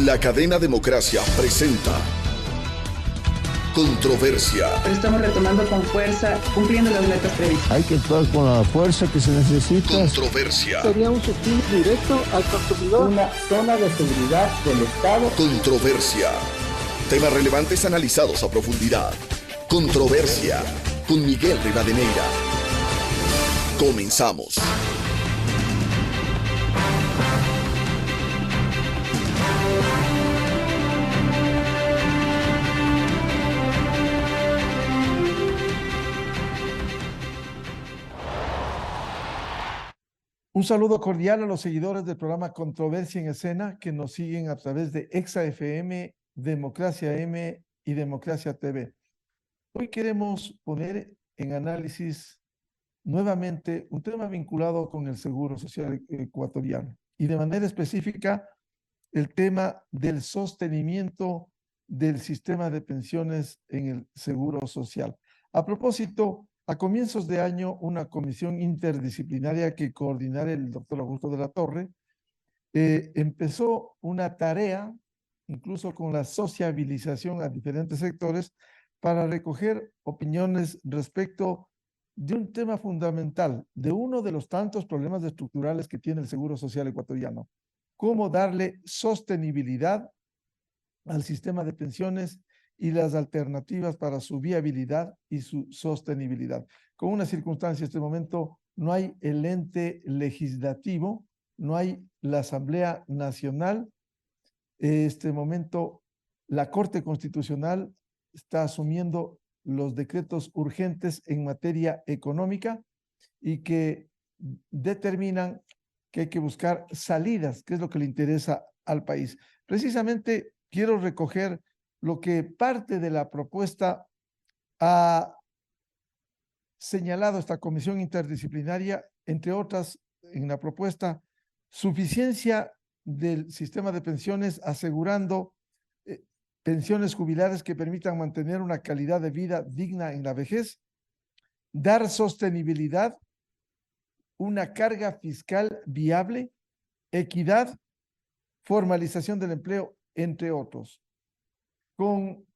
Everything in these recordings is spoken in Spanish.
La cadena Democracia presenta Controversia. Pero estamos retomando con fuerza, cumpliendo las metas previstas. Hay que actuar con la fuerza que se necesita. Controversia. Sería un subsidio directo al consumidor. Una zona de seguridad del Estado. Controversia. Temas relevantes analizados a profundidad. Controversia. Con Miguel Rivadeneira. Comenzamos. Un saludo cordial a los seguidores del programa Controversia en Escena que nos siguen a través de Exa FM, Democracia M y Democracia TV. Hoy queremos poner en análisis nuevamente un tema vinculado con el Seguro Social ecuatoriano y de manera específica el tema del sostenimiento del sistema de pensiones en el Seguro Social. A propósito, a comienzos de año, una comisión interdisciplinaria que coordinara el doctor Augusto de la Torre empezó una tarea, incluso con la sociabilización a diferentes sectores, para recoger opiniones respecto de un tema fundamental, de uno de los tantos problemas estructurales que tiene el Seguro Social ecuatoriano. Cómo darle sostenibilidad al sistema de pensiones y las alternativas para su viabilidad y su sostenibilidad. Con una circunstancia, en este momento no hay el ente legislativo, no hay la Asamblea Nacional. En este momento, la Corte Constitucional está asumiendo los decretos urgentes en materia económica y que determinan que hay que buscar salidas, que es lo que le interesa al país. Precisamente quiero recoger lo que parte de la propuesta ha señalado esta comisión interdisciplinaria, entre otras, en la propuesta, suficiencia del sistema de pensiones asegurando pensiones jubilares que permitan mantener una calidad de vida digna en la vejez, dar sostenibilidad, una carga fiscal viable, equidad, formalización del empleo, entre otros. Con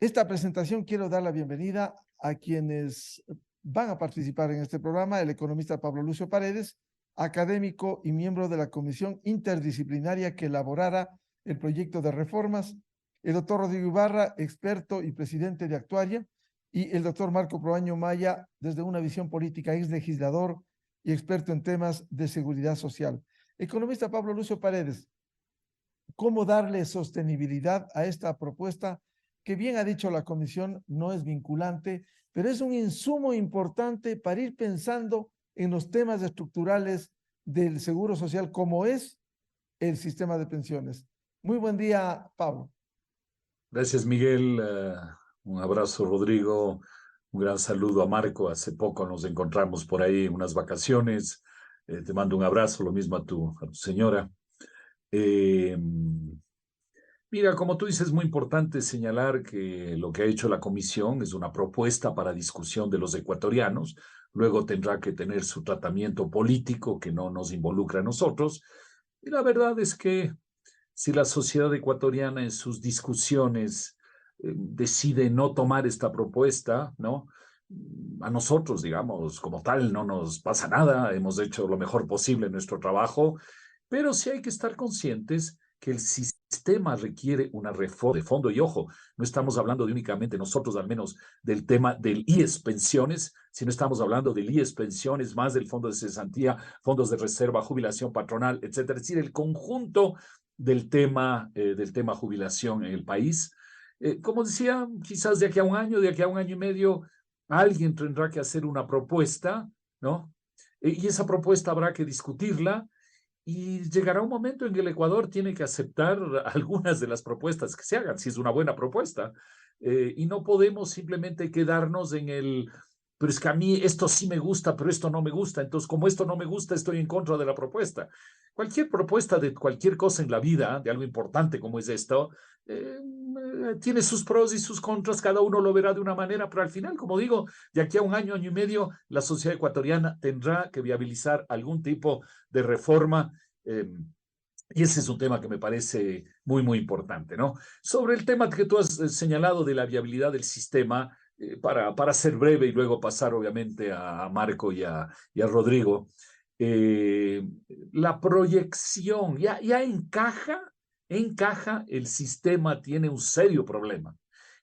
esta presentación quiero dar la bienvenida a quienes van a participar en este programa: el economista Pablo Lucio Paredes, académico y miembro de la comisión interdisciplinaria que elaborara el proyecto de reformas; el doctor Rodrigo Ibarra, experto y presidente de Actuaria; y el doctor Marco Proaño Maya, desde una visión política, ex legislador y experto en temas de seguridad social. Economista Pablo Lucio Paredes, ¿cómo darle sostenibilidad a esta propuesta que, bien ha dicho la comisión, no es vinculante, pero es un insumo importante para ir pensando en los temas estructurales del Seguro Social, como es el sistema de pensiones? Muy buen día, Pablo. Gracias, Miguel. Un abrazo, Rodrigo. Un gran saludo a Marco. Hace poco nos encontramos por ahí en unas vacaciones. Te mando un abrazo, lo mismo a tu señora. Mira, como tú dices, es muy importante señalar que lo que ha hecho la comisión es una propuesta para discusión de los ecuatorianos. Luego tendrá que tener su tratamiento político que no nos involucra a nosotros. Y la verdad es que si la sociedad ecuatoriana en sus discusiones decide no tomar esta propuesta, ¿no? A nosotros, digamos, como tal, no nos pasa nada. Hemos hecho lo mejor posible en nuestro trabajo, pero sí hay que estar conscientes que el sistema requiere una reforma de fondo. Y ojo, no estamos hablando de únicamente nosotros, al menos del tema del IES Pensiones, sino estamos hablando del IES Pensiones, más del Fondo de Cesantía, fondos de reserva, jubilación patronal, etcétera. Es decir, el conjunto del tema jubilación en el país. Como decía, quizás de aquí a un año y medio, alguien tendrá que hacer una propuesta, ¿no? Y esa propuesta habrá que discutirla. Y llegará un momento en que el Ecuador tiene que aceptar algunas de las propuestas que se hagan, si es una buena propuesta. Y no podemos simplemente quedarnos en pero es que a mí esto sí me gusta, pero esto no me gusta. Entonces, como esto no me gusta, estoy en contra de la propuesta. Cualquier propuesta de cualquier cosa en la vida, de algo importante como es esto, tiene sus pros y sus contras, cada uno lo verá de una manera, pero al final, como digo, de aquí a un año y medio, la sociedad ecuatoriana tendrá que viabilizar algún tipo de reforma Y ese es un tema que me parece muy, muy importante, ¿no? Sobre el tema que tú has señalado de la viabilidad del sistema, para ser breve y luego pasar obviamente a Marco y a Rodrigo, eh, la proyección ya encaja, el sistema tiene un serio problema.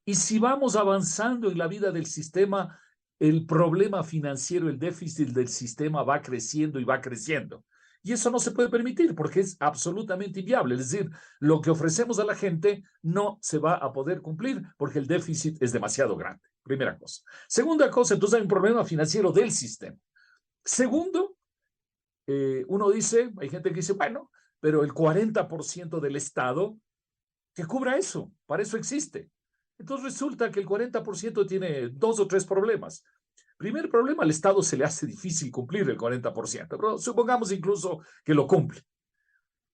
Y si vamos avanzando en la vida del sistema, el problema financiero, el déficit del sistema va creciendo y va creciendo. Y eso no se puede permitir porque es absolutamente inviable. Es decir, lo que ofrecemos a la gente no se va a poder cumplir porque el déficit es demasiado grande. Primera cosa. Segunda cosa, entonces hay un problema financiero del sistema. Segundo, uno dice, hay gente que dice, bueno, pero el 40% del Estado que cubra eso, para eso existe. Entonces resulta que el 40% tiene 2 o 3 problemas. Primer problema, al Estado se le hace difícil cumplir el 40%, pero supongamos incluso que lo cumple.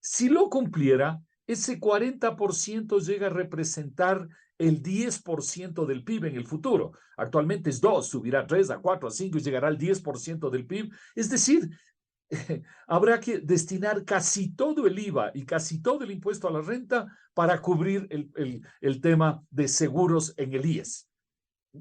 Si lo cumpliera, ese 40% llega a representar el 10% del PIB en el futuro. Actualmente es 2, subirá a 3, a 4, a 5 y llegará al 10% del PIB. Es decir, habrá que destinar casi todo el IVA y casi todo el impuesto a la renta para cubrir el tema de seguros en el IES.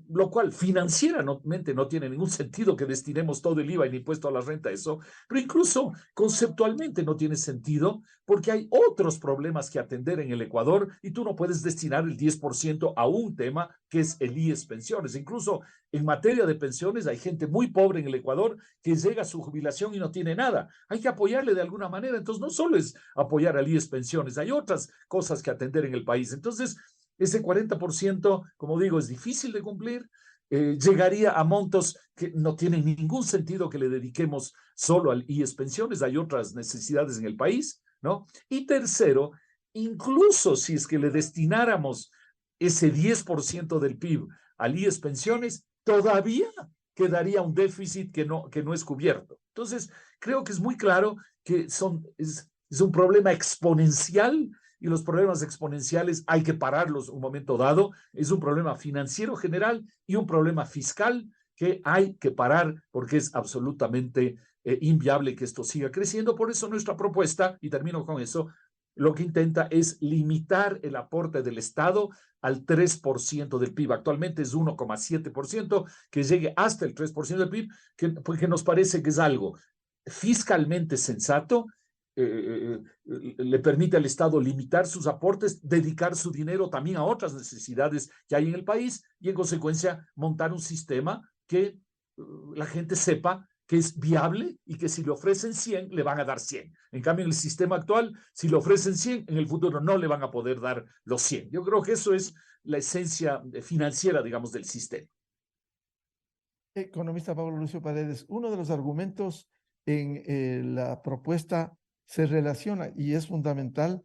Lo cual financieramente no tiene ningún sentido que destinemos todo el IVA y el impuesto a la renta a eso, pero incluso conceptualmente no tiene sentido porque hay otros problemas que atender en el Ecuador y tú no puedes destinar el 10% a un tema que es el IES pensiones. Incluso en materia de pensiones hay gente muy pobre en el Ecuador que llega a su jubilación y no tiene nada. Hay que apoyarle de alguna manera. Entonces no solo es apoyar al IES pensiones, hay otras cosas que atender en el país. Entonces, ese 40%, como digo, es difícil de cumplir, llegaría a montos que no tienen ningún sentido que le dediquemos solo al IES pensiones, hay otras necesidades en el país, ¿no? Y tercero, incluso si es que le destináramos ese 10% del PIB al IES pensiones, todavía quedaría un déficit que no es cubierto. Entonces, creo que es muy claro que es un problema exponencial y los problemas exponenciales hay que pararlos un momento dado. Es un problema financiero general y un problema fiscal que hay que parar porque es absolutamente inviable que esto siga creciendo. Por eso nuestra propuesta, y termino con eso, lo que intenta es limitar el aporte del Estado al 3% del PIB. Actualmente es 1,7%, que llegue hasta el 3% del PIB, que nos parece que es algo fiscalmente sensato, le permite al Estado limitar sus aportes, dedicar su dinero también a otras necesidades que hay en el país y en consecuencia montar un sistema que la gente sepa que es viable y que si le ofrecen 100 le van a dar 100. En cambio, en el sistema actual, si le ofrecen 100, en el futuro no le van a poder dar los 100. Yo creo que eso es la esencia financiera, digamos, del sistema. Economista Pablo Lucio Paredes, uno de los argumentos en la propuesta se relaciona y es fundamental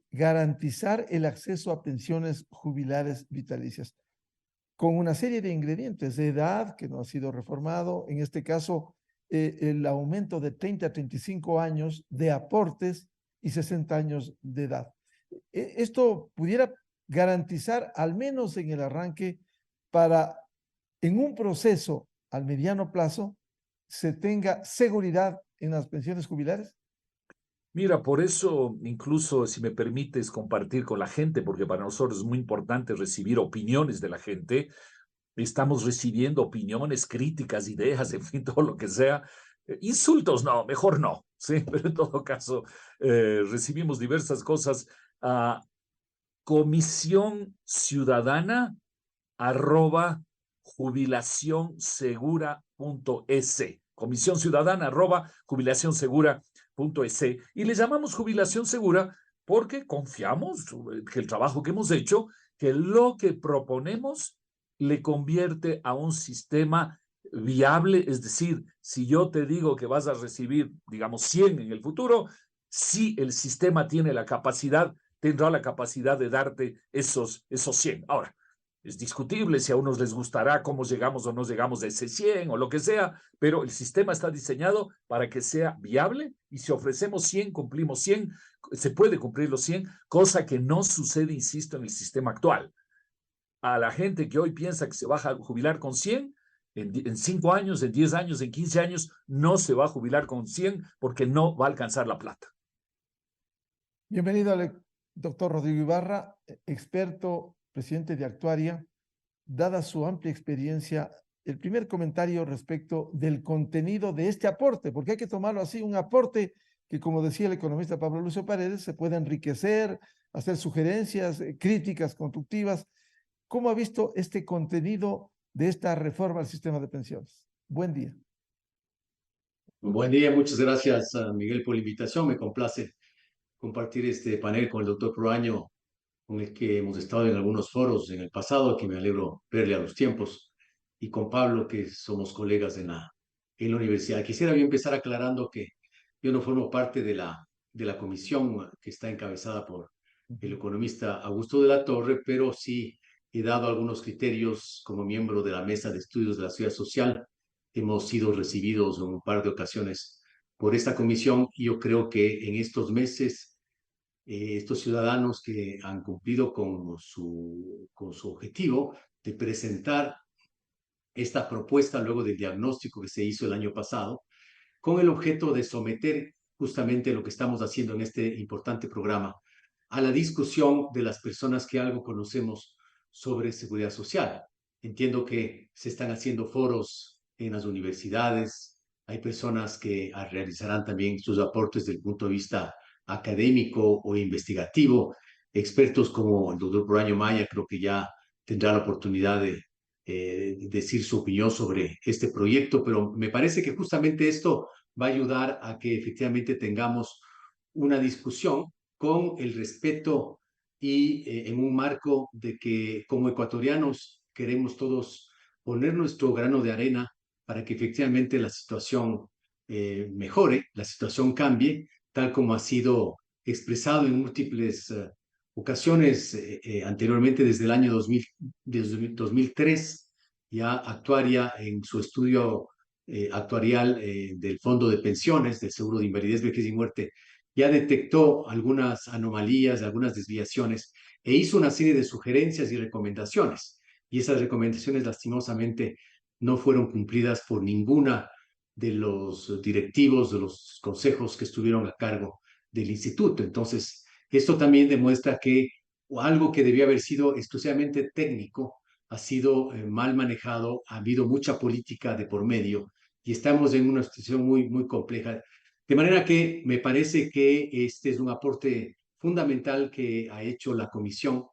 garantizar el acceso a pensiones jubilares vitalicias con una serie de ingredientes de edad que no ha sido reformado, en este caso el aumento de 30 a 35 años de aportes y 60 años de edad. Esto pudiera garantizar, al menos en el arranque, para en un proceso al mediano plazo se tenga seguridad en las pensiones jubilares. Mira, por eso, incluso si me permites compartir con la gente, porque para nosotros es muy importante recibir opiniones de la gente, estamos recibiendo opiniones, críticas, ideas, en fin, todo lo que sea. Insultos, no, mejor no, ¿sí? Pero en todo caso, recibimos diversas cosas a comisionciudadana@jubilacionsegura.es. comisionciudadana@jubilacionsegura.es. Y le llamamos jubilación segura porque confiamos que el trabajo que hemos hecho, que lo que proponemos le convierte a un sistema viable, es decir, si yo te digo que vas a recibir, digamos, 100 en el futuro, si el sistema tiene la capacidad, tendrá la capacidad de darte esos 100. Ahora, es discutible si a unos les gustará cómo llegamos o no llegamos a ese 100 o lo que sea, pero el sistema está diseñado para que sea viable y si ofrecemos 100, cumplimos 100, se puede cumplir los 100, cosa que no sucede, insisto, en el sistema actual. A la gente que hoy piensa que se va a jubilar con 100, en 5 años, en 10 años, en 15 años, no se va a jubilar con 100 porque no va a alcanzar la plata. Bienvenido al doctor Rodrigo Ibarra, experto, presidente de Actuaria. Dada su amplia experiencia, el primer comentario respecto del contenido de este aporte, porque hay que tomarlo así, un aporte que, como decía el economista Pablo Lucio Paredes, se puede enriquecer, hacer sugerencias, críticas constructivas. ¿Cómo ha visto este contenido de esta reforma al sistema de pensiones? Buen día. Buen día, muchas gracias a Miguel por la invitación. Me complace compartir este panel con el doctor Proaño, con el que hemos estado en algunos foros en el pasado, que me alegro verle a los tiempos, y con Pablo, que somos colegas en la universidad. Quisiera yo empezar aclarando que yo no formo parte de la comisión que está encabezada por el economista Augusto de la Torre, pero sí he dado algunos criterios como miembro de la Mesa de Estudios de la Ciudad Social. Hemos sido recibidos en un par de ocasiones por esta comisión y yo creo que en estos meses estos ciudadanos que han cumplido con su objetivo de presentar esta propuesta luego del diagnóstico que se hizo el año pasado, con el objeto de someter justamente lo que estamos haciendo en este importante programa a la discusión de las personas que algo conocemos sobre seguridad social. Entiendo que se están haciendo foros en las universidades, hay personas que realizarán también sus aportes desde el punto de vista académico o investigativo, expertos como el doctor Proaño Maya creo que ya tendrá la oportunidad de decir su opinión sobre este proyecto, pero me parece que justamente esto va a ayudar a que efectivamente tengamos una discusión con el respeto y en un marco de que como ecuatorianos queremos todos poner nuestro grano de arena para que efectivamente la situación mejore, la situación cambie, tal como ha sido expresado en múltiples ocasiones anteriormente desde el año 2003, ya Actuaria en su estudio actuarial del Fondo de Pensiones, del Seguro de Invalidez, Vejez y Muerte, ya detectó algunas anomalías, algunas desviaciones e hizo una serie de sugerencias y recomendaciones. Y esas recomendaciones lastimosamente no fueron cumplidas por ninguna de los directivos, de los consejos que estuvieron a cargo del instituto. Entonces, esto también demuestra que algo que debía haber sido exclusivamente técnico ha sido mal manejado, ha habido mucha política de por medio y estamos en una situación muy, muy compleja. De manera que me parece que este es un aporte fundamental que ha hecho la comisión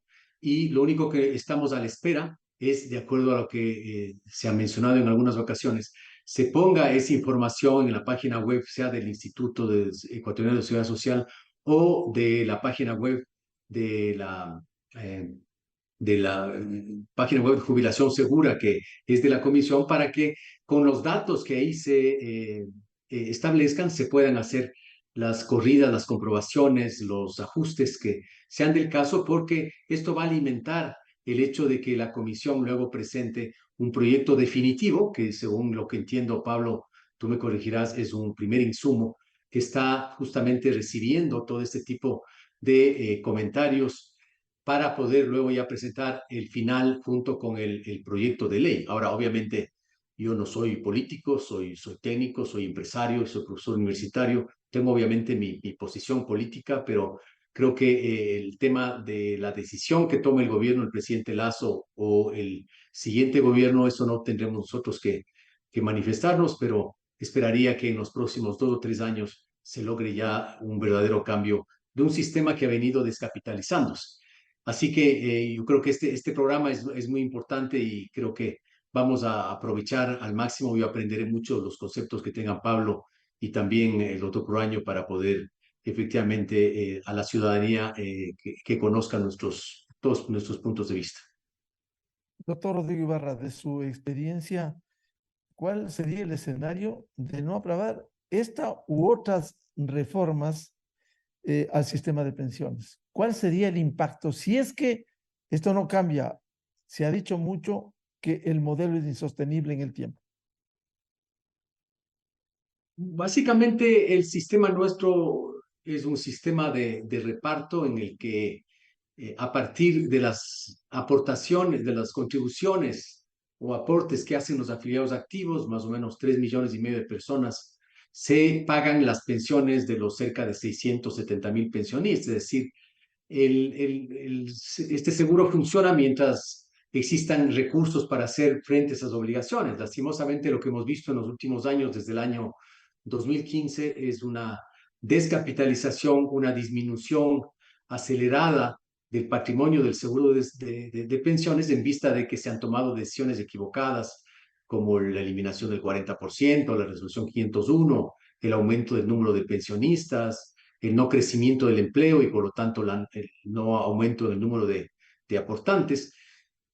y lo único que estamos a la espera es, de acuerdo a lo que se ha mencionado en algunas ocasiones, se ponga esa información en la página web, sea del Instituto Ecuatoriano de Seguridad Social o de la página web de eh, la página web de Jubilación Segura, que es de la comisión, para que con los datos que ahí se establezcan se puedan hacer las corridas, las comprobaciones, los ajustes que sean del caso, porque esto va a alimentar el hecho de que la comisión luego presente un proyecto definitivo, que según lo que entiendo, Pablo, tú me corregirás, es un primer insumo que está justamente recibiendo todo este tipo de comentarios para poder luego ya presentar el final junto con el proyecto de ley. Ahora, obviamente, yo no soy político, soy técnico, soy empresario, soy profesor universitario, tengo obviamente mi posición política, pero creo que el tema de la decisión que tome el gobierno, el presidente Lazo o el siguiente gobierno, eso no tendremos nosotros que manifestarnos, pero esperaría que en los próximos 2 o 3 años se logre ya un verdadero cambio de un sistema que ha venido descapitalizándose. Así que yo creo que este programa es muy importante y creo que vamos a aprovechar al máximo. Yo aprenderé mucho los conceptos que tengan Pablo y también el doctor Proaño para poder efectivamente a la ciudadanía que conozca todos nuestros puntos de vista. Doctor Rodrigo Ibarra, de su experiencia, ¿cuál sería el escenario de no aprobar esta u otras reformas al sistema de pensiones? ¿Cuál sería el impacto si es que esto no cambia? Se ha dicho mucho que el modelo es insostenible en el tiempo. Básicamente el sistema nuestro es un sistema de reparto en el que a partir de las aportaciones, de las contribuciones o aportes que hacen los afiliados activos, más o menos 3,5 millones de personas, se pagan las pensiones de los cerca de 670,000 pensionistas. Es decir, este seguro funciona mientras existan recursos para hacer frente a esas obligaciones. Lastimosamente, lo que hemos visto en los últimos años, desde el año 2015, es una descapitalización, una disminución acelerada del patrimonio del seguro de pensiones en vista de que se han tomado decisiones equivocadas, como la eliminación del 40%, la resolución 501, el aumento del número de pensionistas, el no crecimiento del empleo y por lo tanto el no aumento del número de aportantes.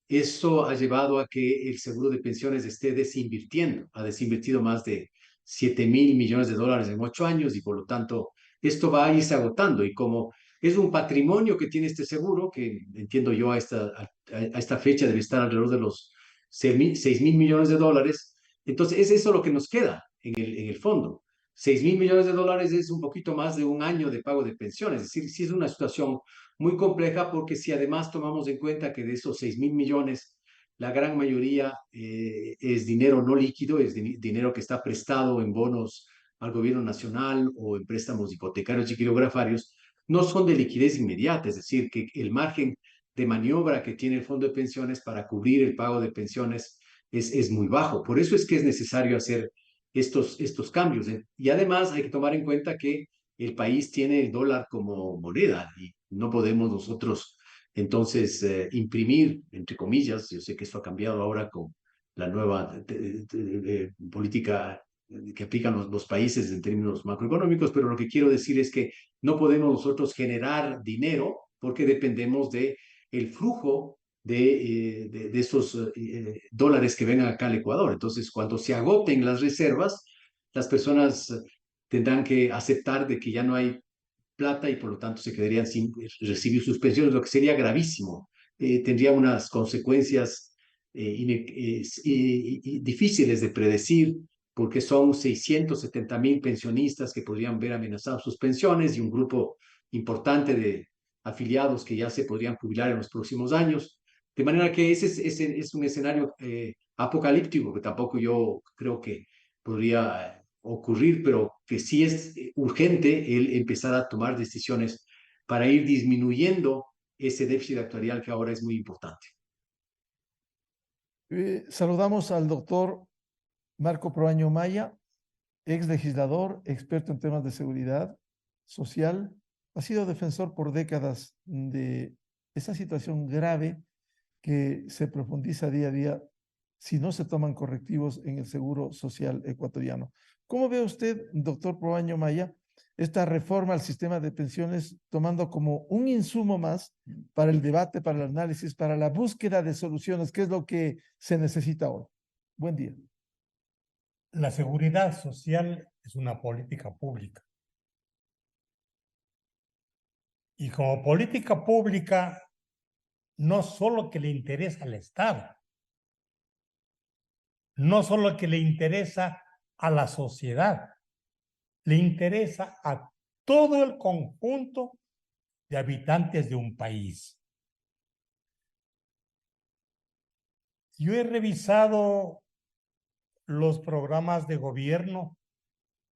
Eso ha llevado a que el seguro de pensiones esté desinvirtiendo. Ha desinvertido más de 7,000 millones de dólares en 8 años y por lo tanto esto va a irse agotando. Y como es un patrimonio que tiene este seguro, que entiendo yo a esta fecha debe estar alrededor de los 6,000 millones de dólares, entonces es eso lo que nos queda en el fondo. 6,000 millones de dólares es un poquito más de un año de pago de pensiones. Es decir, sí es una situación muy compleja porque si además tomamos en cuenta que de esos 6,000 millones, la gran mayoría es dinero no líquido, es dinero que está prestado en bonos al gobierno nacional o en préstamos hipotecarios y quirografarios, no son de liquidez inmediata, es decir, que el margen de maniobra que tiene el fondo de pensiones para cubrir el pago de pensiones es muy bajo. Por eso es que es necesario hacer estos cambios. Y además hay que tomar en cuenta que el país tiene el dólar como moneda y no podemos nosotros entonces imprimir, entre comillas, yo sé que esto ha cambiado ahora con la nueva política que aplican los países en términos macroeconómicos, pero lo que quiero decir es que no podemos nosotros generar dinero porque dependemos de el flujo de esos dólares que vengan acá al Ecuador. Entonces, cuando se agoten las reservas, las personas tendrán que aceptar de que ya no hay plata y por lo tanto se quedarían sin recibir sus pensiones, lo que sería gravísimo. Tendría unas consecuencias difíciles de predecir porque son 670,000 pensionistas que podrían ver amenazadas sus pensiones y un grupo importante de afiliados que ya se podrían jubilar en los próximos años. De manera que ese es un escenario apocalíptico que tampoco yo creo que podría ocurrir, pero que sí es urgente el empezar a tomar decisiones para ir disminuyendo ese déficit actuarial que ahora es muy importante. Saludamos al doctor Marco Proaño Maya, ex legislador, experto en temas de seguridad social. Ha sido defensor por décadas de esa situación grave que se profundiza día a día si no se toman correctivos en el seguro social ecuatoriano. ¿Cómo ve usted, doctor Proaño Maya, esta reforma al sistema de pensiones tomando como un insumo más para el debate, para el análisis, para la búsqueda de soluciones, que es lo que se necesita hoy? Buen día. La seguridad social es una política pública. Y como política pública, no solo que le interesa al Estado, no solo que le interesa a la sociedad, le interesa a todo el conjunto de habitantes de un país. Yo he revisado los programas de gobierno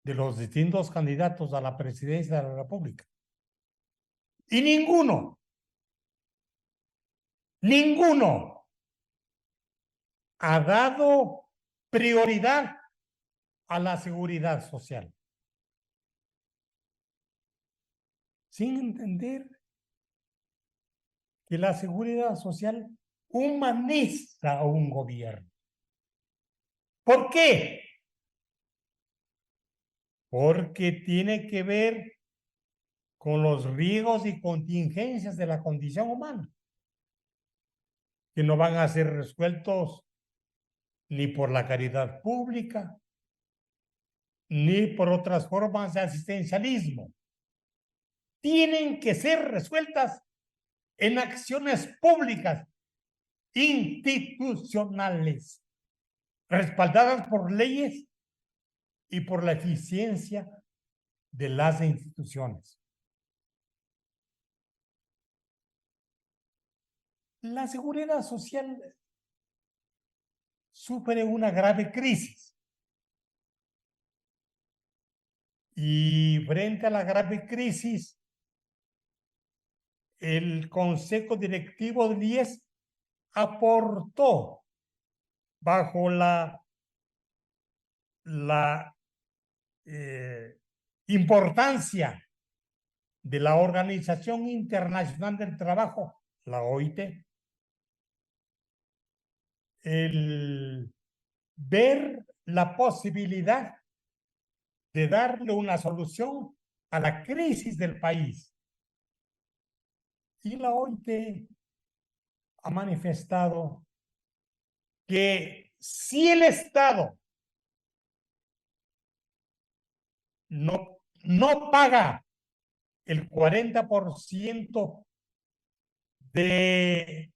de los distintos candidatos a la presidencia de la República. Y ninguno ha dado prioridad a la seguridad social. Sin entender que la seguridad social humaniza a un gobierno. ¿Por qué? Porque tiene que ver con los riesgos y contingencias de la condición humana, que no van a ser resueltos ni por la caridad pública, ni por otras formas de asistencialismo. Tienen que ser resueltas en acciones públicas, institucionales, respaldadas por leyes y por la eficiencia de las instituciones. La seguridad social sufre una grave crisis. Y frente a la grave crisis, el Consejo Directivo del IES aportó bajo la importancia de la Organización Internacional del Trabajo, la OIT, el ver la posibilidad de darle una solución a la crisis del país. Y la OIT ha manifestado que si el Estado no paga el 40% de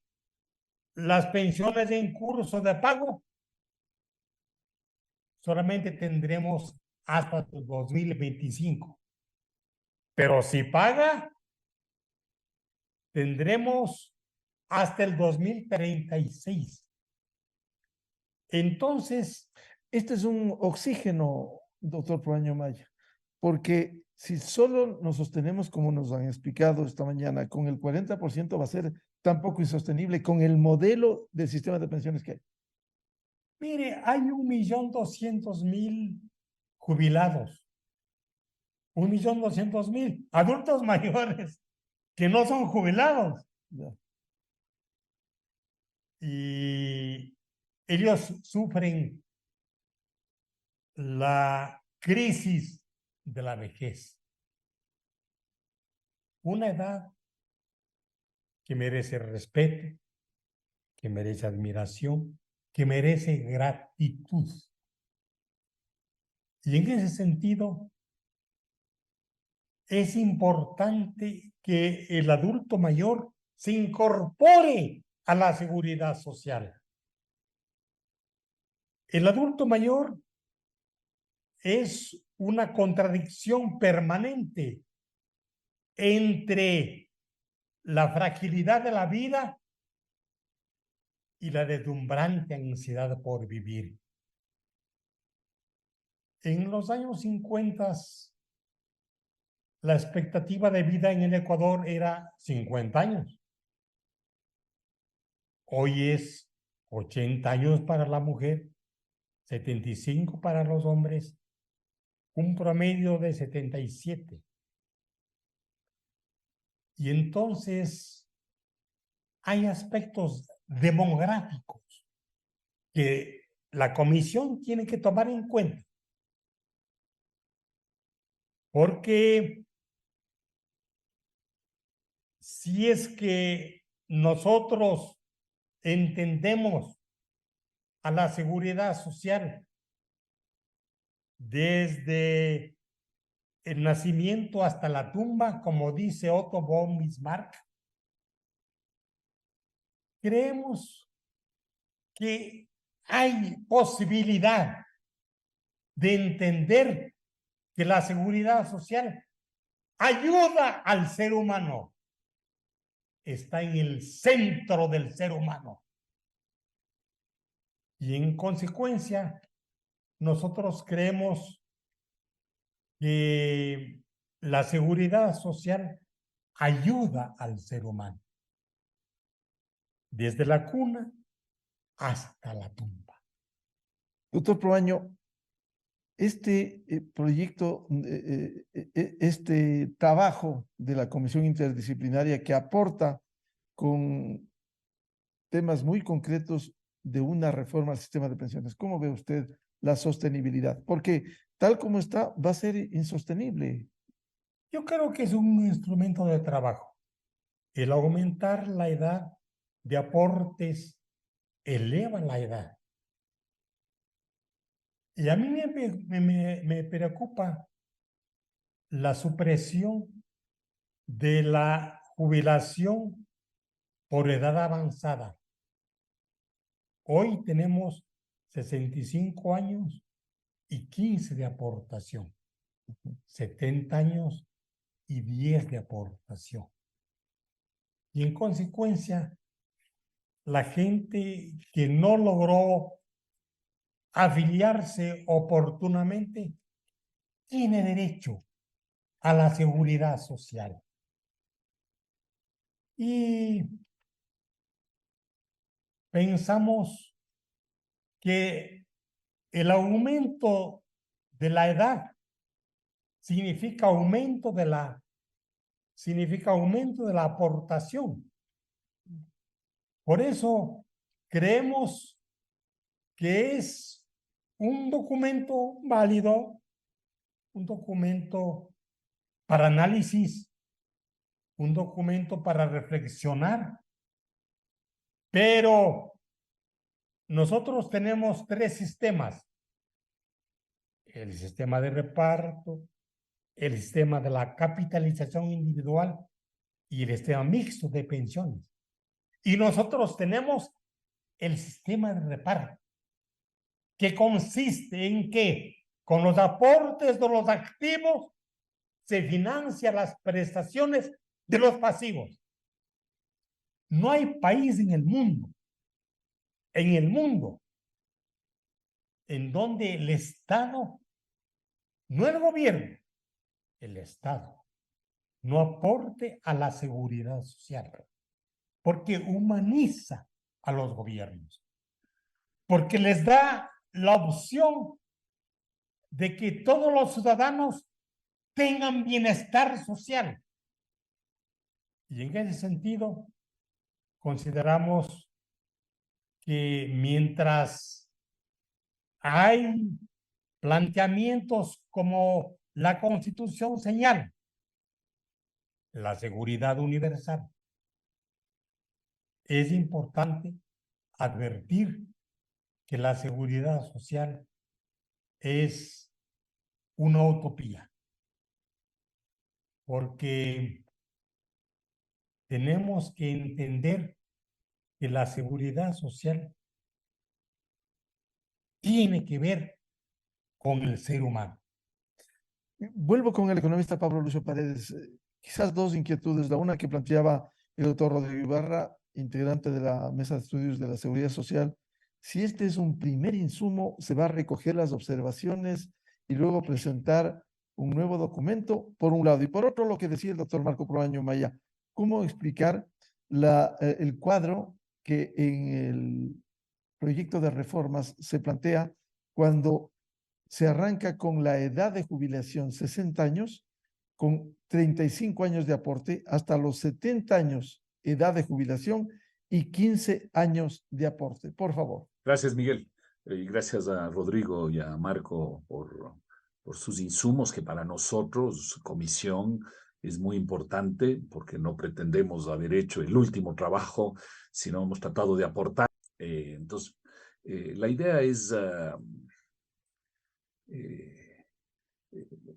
las pensiones en curso de pago, solamente tendremos hasta 2025. Pero si paga, tendremos hasta el 2036. Entonces, este es un oxígeno, doctor Proaño Maya, porque si solo nos sostenemos, como nos han explicado esta mañana, con el 40% va a ser tampoco insostenible con el modelo del sistema de pensiones que hay. Mire, hay 1.200.000 jubilados, 1.200.000 adultos mayores que no son jubilados. Ya. Y ellos sufren la crisis de la vejez. Una edad que merece respeto, que merece admiración, que merece gratitud. Y en ese sentido, es importante que el adulto mayor se incorpore a la seguridad social. El adulto mayor es una contradicción permanente entre la fragilidad de la vida y la deslumbrante ansiedad por vivir. En los años 50, la expectativa de vida en el Ecuador era 50 años. Hoy es 80 años para la mujer, 75 para los hombres, un promedio de 77. Y entonces hay aspectos demográficos que la comisión tiene que tomar en cuenta. Porque si es que nosotros entendemos a la seguridad social desde el nacimiento hasta la tumba, como dice Otto von Bismarck, creemos que hay posibilidad de entender que la seguridad social ayuda al ser humano, está en el centro del ser humano. Y en consecuencia, nosotros creemos que la seguridad social ayuda al ser humano, desde la cuna hasta la tumba. Doctor Proaño, este proyecto, este trabajo de la Comisión Interdisciplinaria que aporta con temas muy concretos de una reforma al sistema de pensiones, ¿cómo ve usted la sostenibilidad? Porque tal como está, va a ser insostenible. Yo creo que es un instrumento de trabajo. El aumentar la edad de aportes eleva la edad. Y a mí me preocupa la supresión de la jubilación por edad avanzada. Hoy tenemos 65 años y 15 de aportación, 70 años y 10 de aportación. Y en consecuencia, la gente que no logró afiliarse oportunamente tiene derecho a la seguridad social. Y pensamos que el aumento de la edad significa aumento de la aportación. Por eso creemos que es un documento válido, un documento para análisis, un documento para reflexionar, pero nosotros tenemos 3 sistemas: el sistema de reparto, el sistema de la capitalización individual y el sistema mixto de pensiones. Y nosotros tenemos el sistema de reparto, que consiste en que con los aportes de los activos se financian las prestaciones de los pasivos. No hay país en el mundo, en donde el Estado, no el gobierno, el Estado, no aporte a la seguridad social, porque humaniza a los gobiernos, porque les da la opción de que todos los ciudadanos tengan bienestar social. Y en ese sentido, consideramos que mientras hay planteamientos como la Constitución señala, la seguridad universal, es importante advertir que la seguridad social es una utopía, porque tenemos que entender que la seguridad social tiene que ver con el ser humano. Vuelvo con el economista Pablo Lucio Paredes. Quizás 2 inquietudes. La una que planteaba el doctor Rodrigo Ibarra, integrante de la Mesa de Estudios de la Seguridad Social. Si este es un primer insumo, se va a recoger las observaciones y luego presentar un nuevo documento, por un lado. Y por otro, lo que decía el doctor Marco Proaño Maya, ¿cómo explicar el cuadro que en el proyecto de reformas se plantea cuando se arranca con la edad de jubilación 60 años, con 35 años de aporte, hasta los 70 años edad de jubilación y 15 años de aporte? Por favor. Gracias, Miguel. Y gracias a Rodrigo y a Marco por sus insumos, que para nosotros, comisión, es muy importante, porque no pretendemos haber hecho el último trabajo, sino hemos tratado de aportar. Entonces, la idea es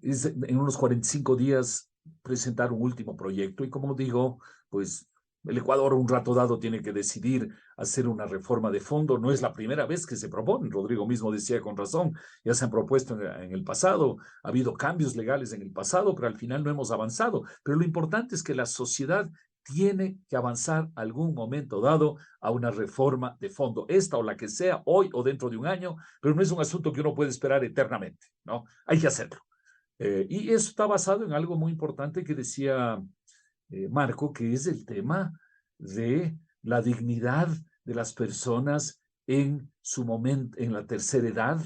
en unos 45 días presentar un último proyecto, y como digo, pues el Ecuador un rato dado tiene que decidir hacer una reforma de fondo. No es la primera vez que se propone. Rodrigo mismo decía con razón, ya se han propuesto en el pasado, ha habido cambios legales en el pasado, pero al final no hemos avanzado. Pero lo importante es que la sociedad tiene que avanzar algún momento dado a una reforma de fondo, esta o la que sea, hoy o dentro de un año, pero no es un asunto que uno puede esperar eternamente, ¿no? Hay que hacerlo. Y eso está basado en algo muy importante que decía Marco, que es el tema de la dignidad de las personas en su momento, en la tercera edad,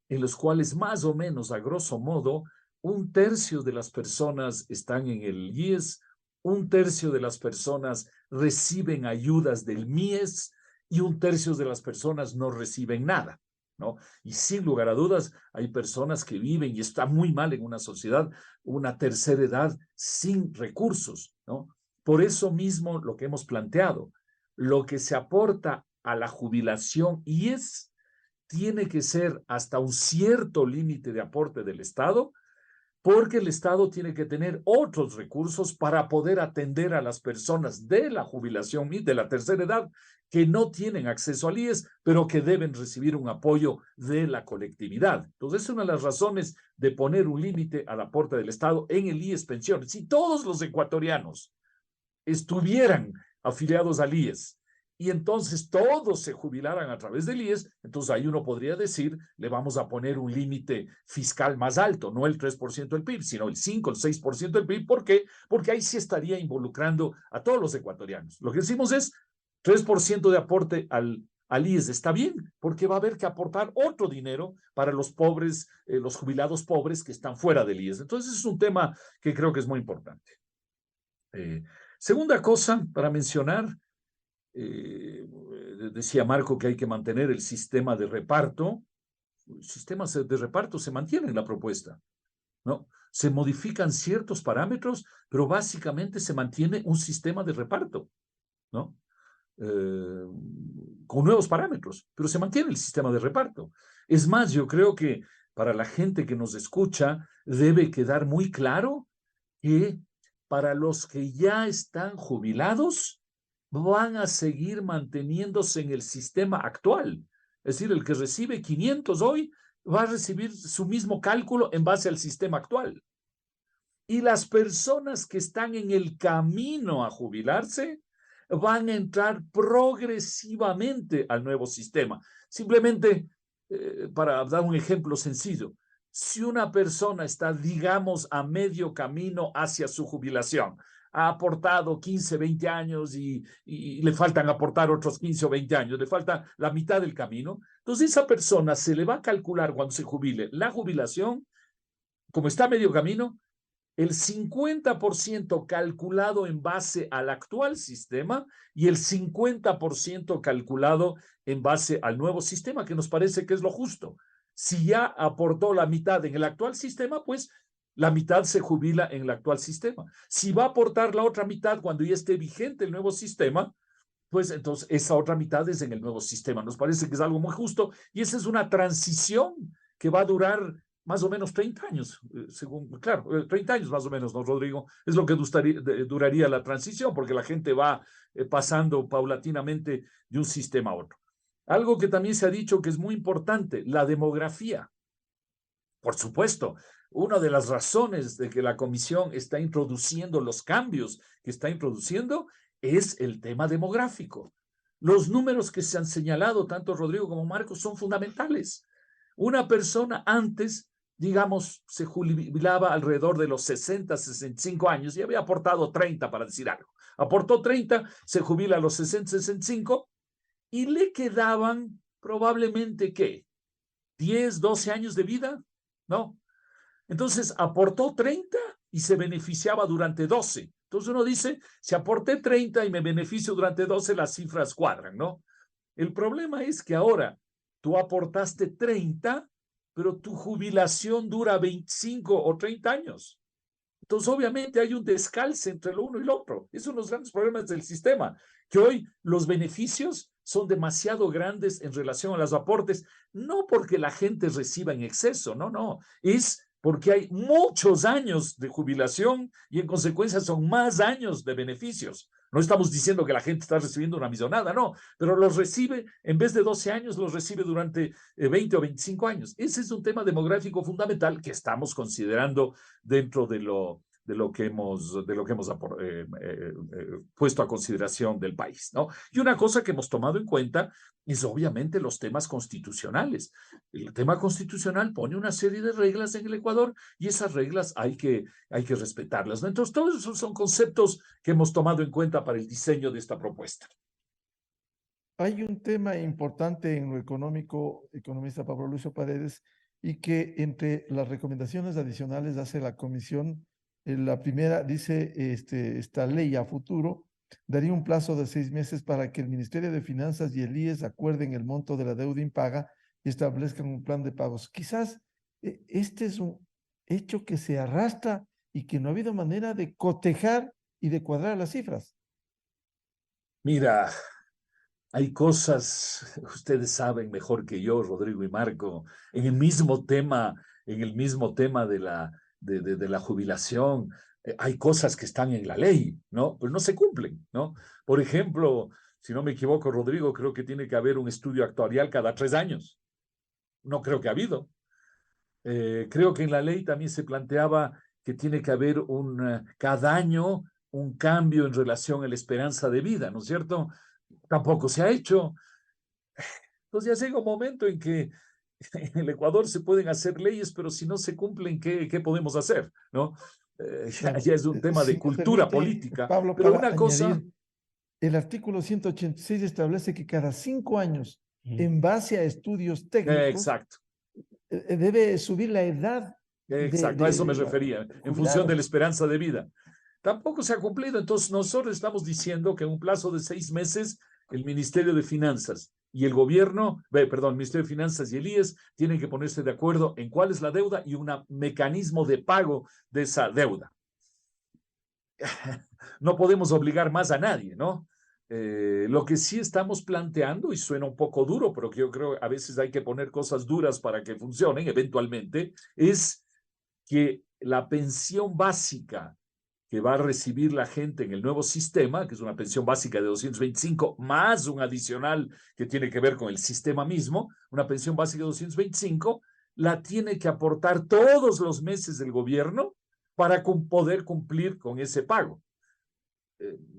en los cuales más o menos, a grosso modo, 1/3 de las personas están en el IES, 1/3 de las personas reciben ayudas del MIES y 1/3 de las personas no reciben nada, ¿no? Y sin lugar a dudas, hay personas que viven, y está muy mal en una sociedad, una tercera edad sin recursos, ¿no? Por eso mismo lo que hemos planteado, lo que se aporta a la jubilación IES tiene que ser hasta un cierto límite de aporte del Estado, porque el Estado tiene que tener otros recursos para poder atender a las personas de la jubilación y de la tercera edad que no tienen acceso al IES, pero que deben recibir un apoyo de la colectividad. Entonces, es una de las razones de poner un límite al aporte del Estado en el IES pensiones. Si todos los ecuatorianos estuvieran afiliados al IES y entonces todos se jubilaran a través del IES, entonces ahí uno podría decir, le vamos a poner un límite fiscal más alto, no el 3% del PIB, sino el 5, el 6% del PIB. ¿Por qué? Porque ahí sí estaría involucrando a todos los ecuatorianos. Lo que decimos es 3% de aporte al IES. Está bien, porque va a haber que aportar otro dinero para los pobres, los jubilados pobres que están fuera del IES. Entonces es un tema que creo que es muy importante. Segunda cosa para mencionar, decía Marco que hay que mantener el sistema de reparto. El sistema de reparto se mantiene en la propuesta, ¿no? Se modifican ciertos parámetros, pero básicamente se mantiene un sistema de reparto, ¿no? Con nuevos parámetros, pero se mantiene el sistema de reparto. Es más, yo creo que para la gente que nos escucha debe quedar muy claro que para los que ya están jubilados, van a seguir manteniéndose en el sistema actual. Es decir, el que recibe 500 hoy va a recibir su mismo cálculo en base al sistema actual. Y las personas que están en el camino a jubilarse van a entrar progresivamente al nuevo sistema. Simplemente, para dar un ejemplo sencillo, si una persona está, digamos, a medio camino hacia su jubilación, ha aportado 15, 20 años y le faltan aportar otros 15 o 20 años, le falta la mitad del camino, entonces esa persona se le va a calcular cuando se jubile la jubilación, como está a medio camino, el 50% calculado en base al actual sistema y el 50% calculado en base al nuevo sistema, que nos parece que es lo justo. Si ya aportó la mitad en el actual sistema, pues la mitad se jubila en el actual sistema. Si va a aportar la otra mitad cuando ya esté vigente el nuevo sistema, pues entonces esa otra mitad es en el nuevo sistema. Nos parece que es algo muy justo y esa es una transición que va a durar más o menos 30 años, según, claro, 30 años más o menos, ¿no, Rodrigo? Es lo que duraría la transición, porque la gente va pasando paulatinamente de un sistema a otro. Algo que también se ha dicho que es muy importante, la demografía. Por supuesto, una de las razones de que la Comisión está introduciendo los cambios que está introduciendo es el tema demográfico. Los números que se han señalado, tanto Rodrigo como Marcos, son fundamentales. Una persona antes, digamos, se jubilaba alrededor de los 60, 65 años y había aportado 30, para decir algo. Aportó 30, se jubila a los 60, 65 y le quedaban probablemente, ¿qué? 10, 12 años de vida, ¿no? Entonces, aportó 30 y se beneficiaba durante 12. Entonces uno dice, si aporté 30 y me beneficio durante 12, las cifras cuadran, ¿no? El problema es que ahora tú aportaste 30, pero tu jubilación dura 25 o 30 años. Entonces, obviamente, hay un descalce entre lo uno y lo otro. Es uno de los grandes problemas del sistema, que hoy los beneficios son demasiado grandes en relación a los aportes, no porque la gente reciba en exceso, no, es porque hay muchos años de jubilación y en consecuencia son más años de beneficios. No estamos diciendo que la gente está recibiendo una millonada, no, pero los recibe, en vez de 12 años, los recibe durante 20 o 25 años. Ese es un tema demográfico fundamental que estamos considerando dentro de lo que hemos puesto a consideración del país, ¿no? Y una cosa que hemos tomado en cuenta es obviamente los temas constitucionales. El tema constitucional pone una serie de reglas en el Ecuador y esas reglas hay que respetarlas, ¿no? Entonces, todos esos son conceptos que hemos tomado en cuenta para el diseño de esta propuesta. Hay un tema importante en lo económico, economista Pablo Lucio Paredes, y que entre las recomendaciones adicionales hace la Comisión, la primera dice, esta ley a futuro daría un plazo de 6 meses para que el Ministerio de Finanzas y el IES acuerden el monto de la deuda impaga y establezcan un plan de pagos. Quizás este es un hecho que se arrastra y que no ha habido manera de cotejar y de cuadrar las cifras. Mira, hay cosas, ustedes saben mejor que yo, Rodrigo y Marco, en el mismo tema de la jubilación, hay cosas que están en la ley, ¿no? Pero no se cumplen, ¿no? Por ejemplo, si no me equivoco, Rodrigo, creo que tiene que haber un estudio actuarial cada 3 años. No creo que ha habido. Creo que en la ley también se planteaba que tiene que haber cada año un cambio en relación a la esperanza de vida, ¿no es cierto? tampoco se ha hecho. Entonces ya llega un momento en que en el Ecuador se pueden hacer leyes, pero si no se cumplen, ¿qué podemos hacer? ¿No? Claro, Ya es un tema si de me cultura permite, política. Pablo, Pero para una cosa, añadir, el artículo 186 establece que cada 5 años, en base a estudios técnicos, exacto, debe subir la edad exacto, a eso me refería, en función de la jubilado. esperanza de vida. Tampoco se ha cumplido, entonces nosotros estamos diciendo que en un plazo de 6 meses, el Ministerio de Finanzas y el gobierno, perdón, el Ministerio de Finanzas y el IES tienen que ponerse de acuerdo en cuál es la deuda y un mecanismo de pago de esa deuda. No podemos obligar más a nadie, ¿no? Lo que sí estamos planteando, y suena un poco duro, pero que yo creo a veces hay que poner cosas duras para que funcionen eventualmente, es que la pensión básica que va a recibir la gente en el nuevo sistema, que es una pensión básica de 225, más un adicional que tiene que ver con el sistema mismo, una pensión básica de 225, la tiene que aportar todos los meses del gobierno para poder cumplir con ese pago.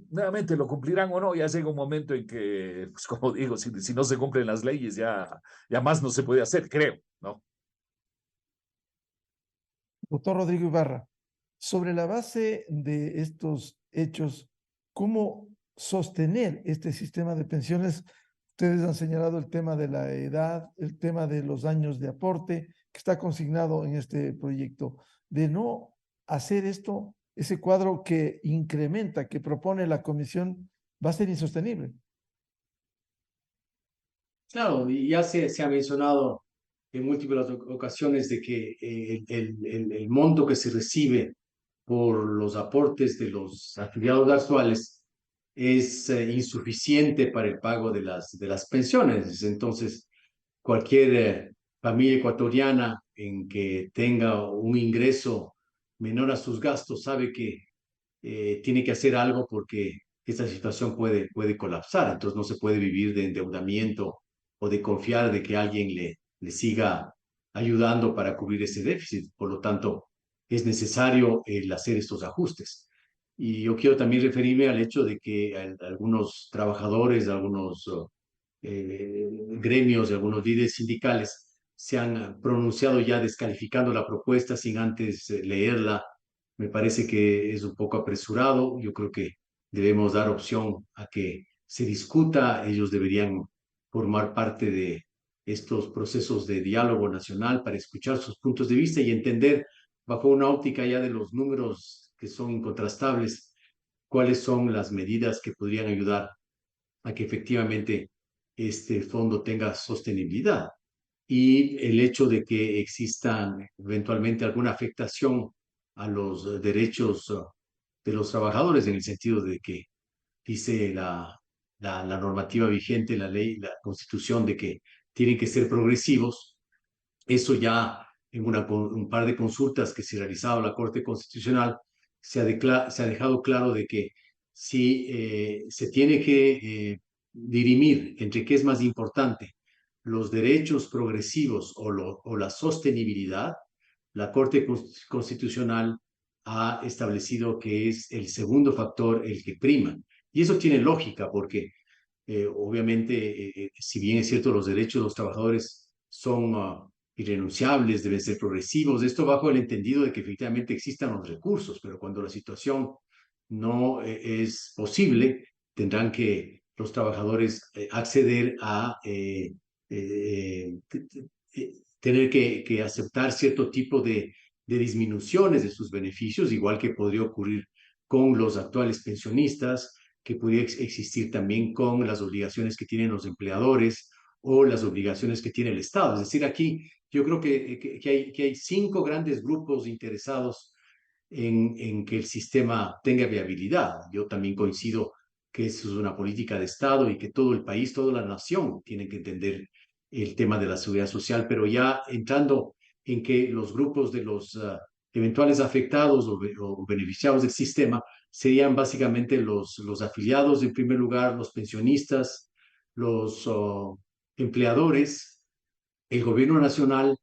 Nuevamente, lo cumplirán o no, ya llega un momento en que, pues como digo, si no se cumplen las leyes, ya más no se puede hacer, creo, ¿no? Doctor Rodrigo Ibarra, sobre la base de estos hechos, ¿cómo sostener este sistema de pensiones? Ustedes han señalado el tema de la edad, el tema de los años de aporte que está consignado en este proyecto. De no hacer esto, ese cuadro que incrementa, que propone la comisión, va a ser insostenible. Claro, y ya se ha mencionado en múltiples ocasiones de que el monto que se recibe por los aportes de los afiliados actuales es insuficiente para el pago de las pensiones. Entonces, cualquier familia ecuatoriana en que tenga un ingreso menor a sus gastos sabe que tiene que hacer algo porque esta situación puede colapsar. Entonces, no se puede vivir de endeudamiento o de confiar de que alguien le siga ayudando para cubrir ese déficit. Por lo tanto, es necesario el hacer estos ajustes. Y yo quiero también referirme al hecho de que algunos trabajadores, algunos gremios, algunos líderes sindicales se han pronunciado ya descalificando la propuesta sin antes leerla. Me parece que es un poco apresurado. Yo creo que debemos dar opción a que se discuta. Ellos deberían formar parte de estos procesos de diálogo nacional para escuchar sus puntos de vista y entender bajo una óptica ya de los números que son incontrastables cuáles son las medidas que podrían ayudar a que efectivamente este fondo tenga sostenibilidad. Y el hecho de que exista eventualmente alguna afectación a los derechos de los trabajadores en el sentido de que dice la normativa vigente, la ley, la constitución, de que tienen que ser progresivos. Eso ya en un par de consultas que se ha realizado la Corte Constitucional se ha dejado claro de que si se tiene que dirimir entre qué es más importante, los derechos progresivos o la sostenibilidad, la Corte Constitucional ha establecido que es el segundo factor el que prima. Y eso tiene lógica porque obviamente, si bien es cierto, los derechos de los trabajadores son irrenunciables, deben ser progresivos, esto bajo el entendido de que efectivamente existan los recursos, pero cuando la situación no es posible, tendrán que los trabajadores acceder a tener que aceptar cierto tipo de disminuciones de sus beneficios, igual que podría ocurrir con los actuales pensionistas, que pudiera existir también con las obligaciones que tienen los empleadores o las obligaciones que tiene el Estado. Es decir, aquí yo creo que hay 5 grandes grupos interesados en que el sistema tenga viabilidad. Yo también coincido que eso es una política de Estado y que todo el país, toda la nación tiene que entender el tema de la seguridad social, pero ya entrando en que los grupos de los eventuales afectados o beneficiados del sistema serían básicamente los afiliados, en primer lugar, los pensionistas, los empleadores, el gobierno nacional,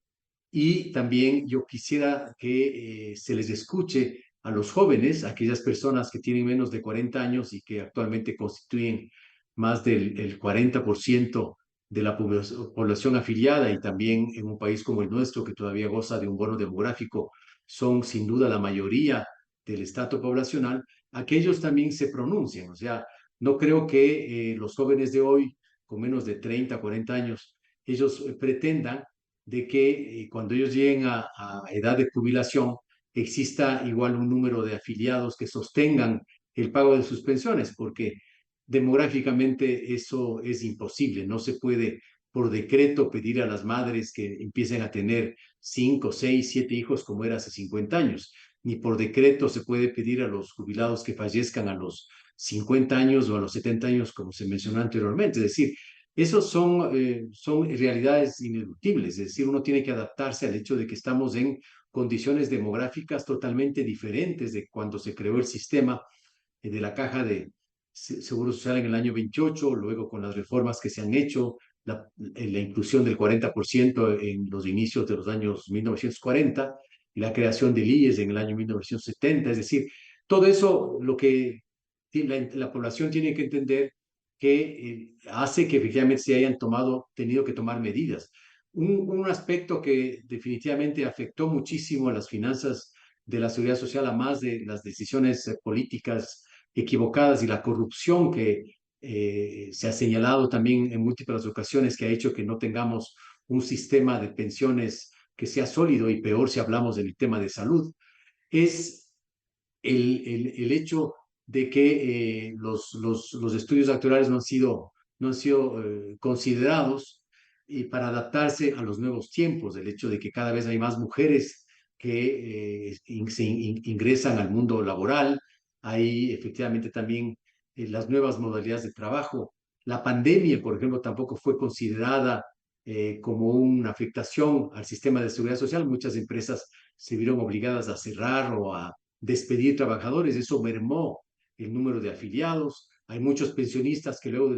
y también yo quisiera que se les escuche a los jóvenes, aquellas personas que tienen menos de 40 años y que actualmente constituyen más del 40% de la población afiliada, y también en un país como el nuestro, que todavía goza de un bono demográfico, son sin duda la mayoría del estrato poblacional, a que ellos también se pronuncien. O sea, no creo que los jóvenes de hoy, con menos de 30, 40 años, ellos pretendan de que cuando ellos lleguen a edad de jubilación exista igual un número de afiliados que sostengan el pago de sus pensiones, porque demográficamente eso es imposible. No se puede por decreto pedir a las madres que empiecen a tener 5, 6, 7 hijos como era hace 50 años, ni por decreto se puede pedir a los jubilados que fallezcan a los 50 años o a los 70 años, como se mencionó anteriormente. Es decir, esos son realidades ineludibles. Es decir, uno tiene que adaptarse al hecho de que estamos en condiciones demográficas totalmente diferentes de cuando se creó el sistema de la Caja de Seguro Social en el año 28, luego con las reformas que se han hecho, la inclusión del 40% en los inicios de los años 1940 y la creación del IES en el año 1970. Es decir, todo eso lo que la población tiene que entender que hace que efectivamente se hayan tenido que tomar medidas. Un aspecto que definitivamente afectó muchísimo a las finanzas de la seguridad social, a más de las decisiones políticas equivocadas y la corrupción que se ha señalado también en múltiples ocasiones, que ha hecho que no tengamos un sistema de pensiones que sea sólido, y peor si hablamos del tema de salud, es el hecho de que los estudios actuariales no han sido considerados para adaptarse a los nuevos tiempos, el hecho de que cada vez hay más mujeres que ingresan al mundo laboral, hay efectivamente también las nuevas modalidades de trabajo. La pandemia, por ejemplo, tampoco fue considerada como una afectación al sistema de seguridad social. Muchas empresas se vieron obligadas a cerrar o a despedir trabajadores. Eso mermó el número de afiliados. Hay muchos pensionistas que luego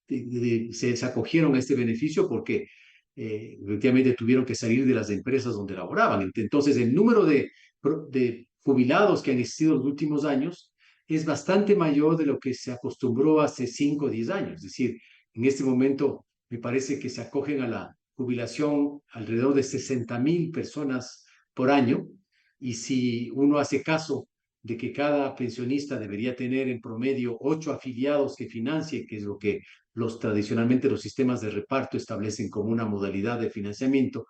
se acogieron a este beneficio porque efectivamente tuvieron que salir de las empresas donde laboraban. Entonces, el número de jubilados que han existido en los últimos años es bastante mayor de lo que se acostumbró hace 5 o 10 años. Es decir, en este momento me parece que se acogen a la jubilación alrededor de 60,000 personas por año, y si uno hace caso de que cada pensionista debería tener en promedio 8 afiliados que financie, que es lo que tradicionalmente los sistemas de reparto establecen como una modalidad de financiamiento,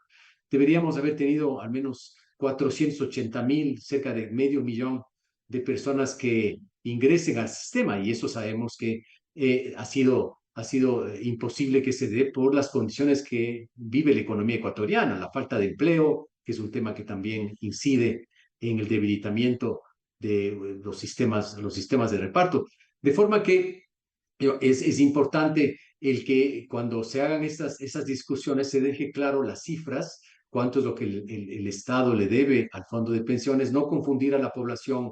deberíamos haber tenido al menos 480,000, cerca de 500,000 de personas que ingresen al sistema, y eso sabemos que ha sido imposible que se dé por las condiciones que vive la economía ecuatoriana, la falta de empleo, que es un tema que también incide en el debilitamiento de los sistemas de reparto. De forma que es importante el que cuando se hagan esas discusiones se deje claro las cifras, cuánto es lo que el Estado le debe al fondo de pensiones, no confundir a la población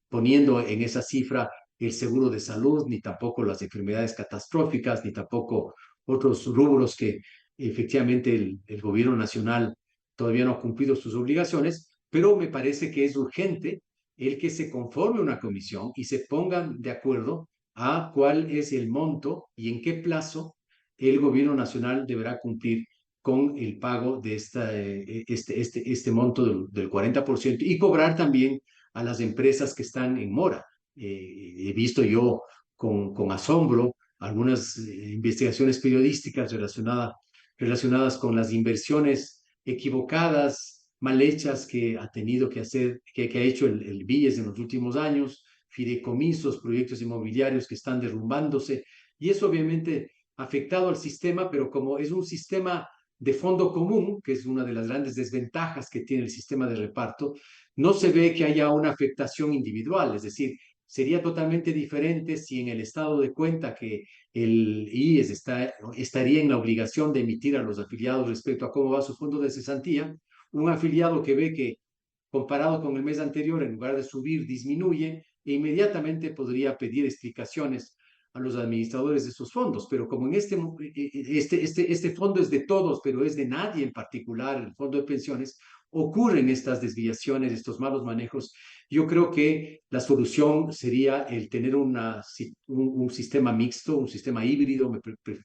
poniendo en esa cifra el seguro de salud, ni tampoco las enfermedades catastróficas, ni tampoco otros rubros que efectivamente el gobierno nacional todavía no ha cumplido sus obligaciones, pero me parece que es urgente el que se conforme una comisión y se pongan de acuerdo a cuál es el monto y en qué plazo el gobierno nacional deberá cumplir con el pago de este monto del 40%, y cobrar también a las empresas que están en mora. He visto yo con asombro algunas investigaciones periodísticas relacionadas con las inversiones equivocadas, mal hechas, que ha tenido que hacer, que ha hecho el BIES en los últimos años, fideicomisos, proyectos inmobiliarios que están derrumbándose, y eso obviamente ha afectado al sistema, pero como es un sistema de fondo común, que es una de las grandes desventajas que tiene el sistema de reparto, no se ve que haya una afectación individual. Es decir, sería totalmente diferente si en el estado de cuenta que el IES estaría en la obligación de emitir a los afiliados respecto a cómo va su fondo de cesantía, un afiliado que ve que comparado con el mes anterior, en lugar de subir, disminuye, e inmediatamente podría pedir explicaciones a los administradores de esos fondos. Pero como en este fondo es de todos, pero es de nadie en particular, el fondo de pensiones, ocurren estas desviaciones, estos malos manejos, yo creo que la solución sería el tener un sistema mixto, un sistema híbrido,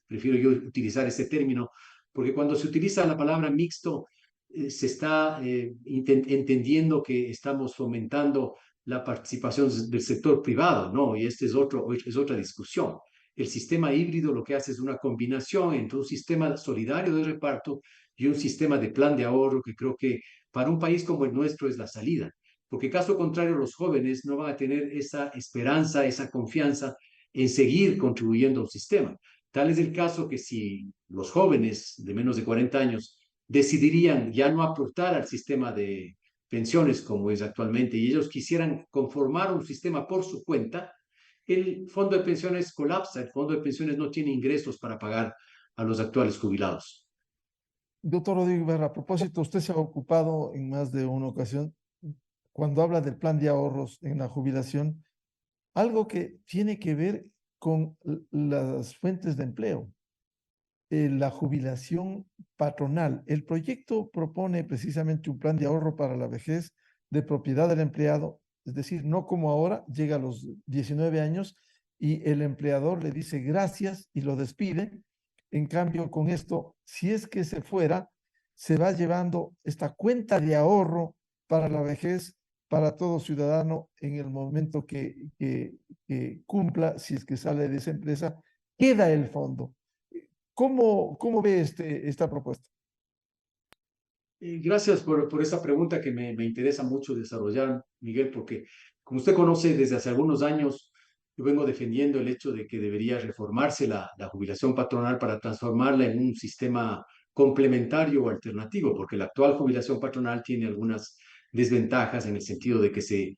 prefiero yo utilizar ese término, porque cuando se utiliza la palabra mixto, se está entendiendo que estamos fomentando la participación del sector privado, ¿no? Y es otra discusión. El sistema híbrido lo que hace es una combinación entre un sistema solidario de reparto y un sistema de plan de ahorro que creo que para un país como el nuestro es la salida. Porque caso contrario, los jóvenes no van a tener esa esperanza, esa confianza en seguir contribuyendo a un sistema. Tal es el caso que si los jóvenes de menos de 40 años decidirían ya no aportar al sistema de pensiones como es actualmente y ellos quisieran conformar un sistema por su cuenta, el fondo de pensiones colapsa, el fondo de pensiones no tiene ingresos para pagar a los actuales jubilados. Doctor Rodrigo Ibarra, a propósito, usted se ha ocupado en más de una ocasión, cuando habla del plan de ahorros en la jubilación, algo que tiene que ver con las fuentes de empleo, la jubilación patronal. El proyecto propone precisamente un plan de ahorro para la vejez de propiedad del empleado, es decir, no como ahora, llega a los 19 años y el empleador le dice gracias y lo despide. En cambio, con esto, si es que se fuera, se va llevando esta cuenta de ahorro para la vejez para todo ciudadano en el momento que cumpla, si es que sale de esa empresa, queda el fondo. ¿Cómo ve esta propuesta? Gracias por esa pregunta que me interesa mucho desarrollar, Miguel, porque como usted conoce, desde hace algunos años yo vengo defendiendo el hecho de que debería reformarse la jubilación patronal para transformarla en un sistema complementario o alternativo, porque la actual jubilación patronal tiene algunas desventajas en el sentido de que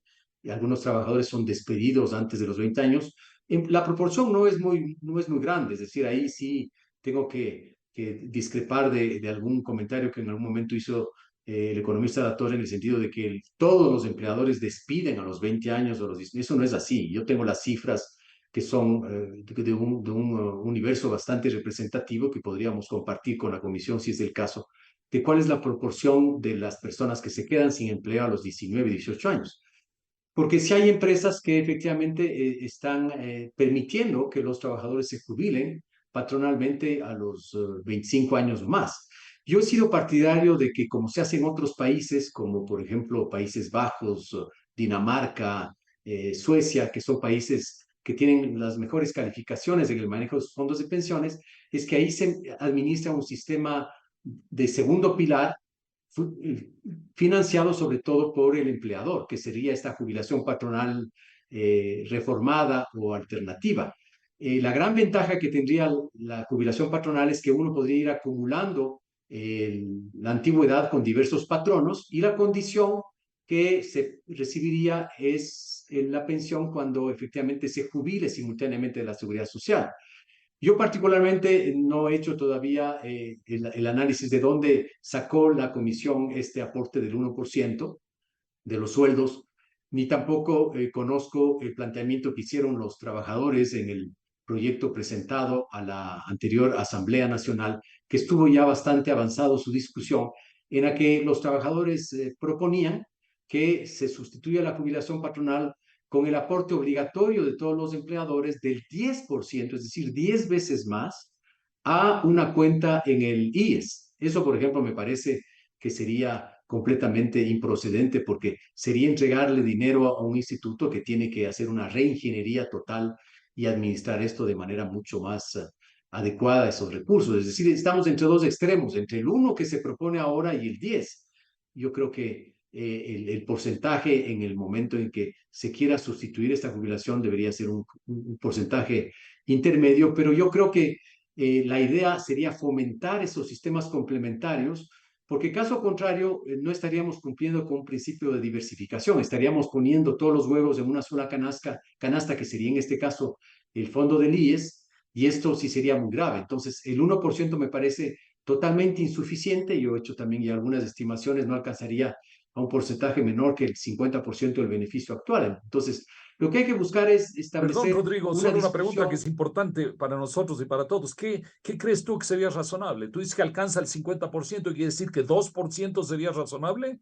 algunos trabajadores son despedidos antes de los 20 años. La proporción no es muy grande, es decir, ahí sí tengo que discrepar de algún comentario que en algún momento hizo el economista Latorre en el sentido de que todos los empleadores despiden a los 20 años o eso no es así. Yo tengo las cifras que son de un universo bastante representativo que podríamos compartir con la comisión si es el caso, de cuál es la proporción de las personas que se quedan sin empleo a los 19, 18 años. Porque si hay empresas que efectivamente están permitiendo que los trabajadores se jubilen patronalmente a los 25 años o más. Yo he sido partidario de que, como se hace en otros países, como por ejemplo Países Bajos, Dinamarca, Suecia, que son países que tienen las mejores calificaciones en el manejo de sus fondos de pensiones, es que ahí se administra un sistema de segundo pilar financiado sobre todo por el empleador, que sería esta jubilación patronal reformada o alternativa. La gran ventaja que tendría la jubilación patronal es que uno podría ir acumulando la antigüedad con diversos patronos y la condición que se recibiría es la pensión cuando efectivamente se jubile simultáneamente de la seguridad social. Yo particularmente no he hecho todavía el análisis de dónde sacó la comisión este aporte del 1% de los sueldos, ni tampoco conozco el planteamiento que hicieron los trabajadores en el proyecto presentado a la anterior Asamblea Nacional, que estuvo ya bastante avanzado su discusión, en la que los trabajadores proponían que se sustituya la jubilación patronal con el aporte obligatorio de todos los empleadores del 10%, es decir, 10 veces más, a una cuenta en el IES. Eso, por ejemplo, me parece que sería completamente improcedente porque sería entregarle dinero a un instituto que tiene que hacer una reingeniería total y administrar esto de manera mucho más adecuada a esos recursos. Es decir, estamos entre dos extremos, entre el 1 que se propone ahora y el 10. Yo creo que el porcentaje en el momento en que se quiera sustituir esta jubilación debería ser un porcentaje intermedio, pero yo creo que la idea sería fomentar esos sistemas complementarios, porque caso contrario no estaríamos cumpliendo con un principio de diversificación, estaríamos poniendo todos los huevos en una sola canasta que sería en este caso el fondo del IES, y esto sí sería muy grave. Entonces, el 1% me parece totalmente insuficiente. Yo he hecho también ya algunas estimaciones, no alcanzaría a un porcentaje menor que el 50% del beneficio actual. Entonces, lo que hay que buscar es Perdón, establecer Rodrigo, una solo una pregunta que discusión. es importante para nosotros y para todos. ¿Qué crees tú que sería razonable? ¿Tú dices que alcanza el 50% y quiere decir que 2% sería razonable?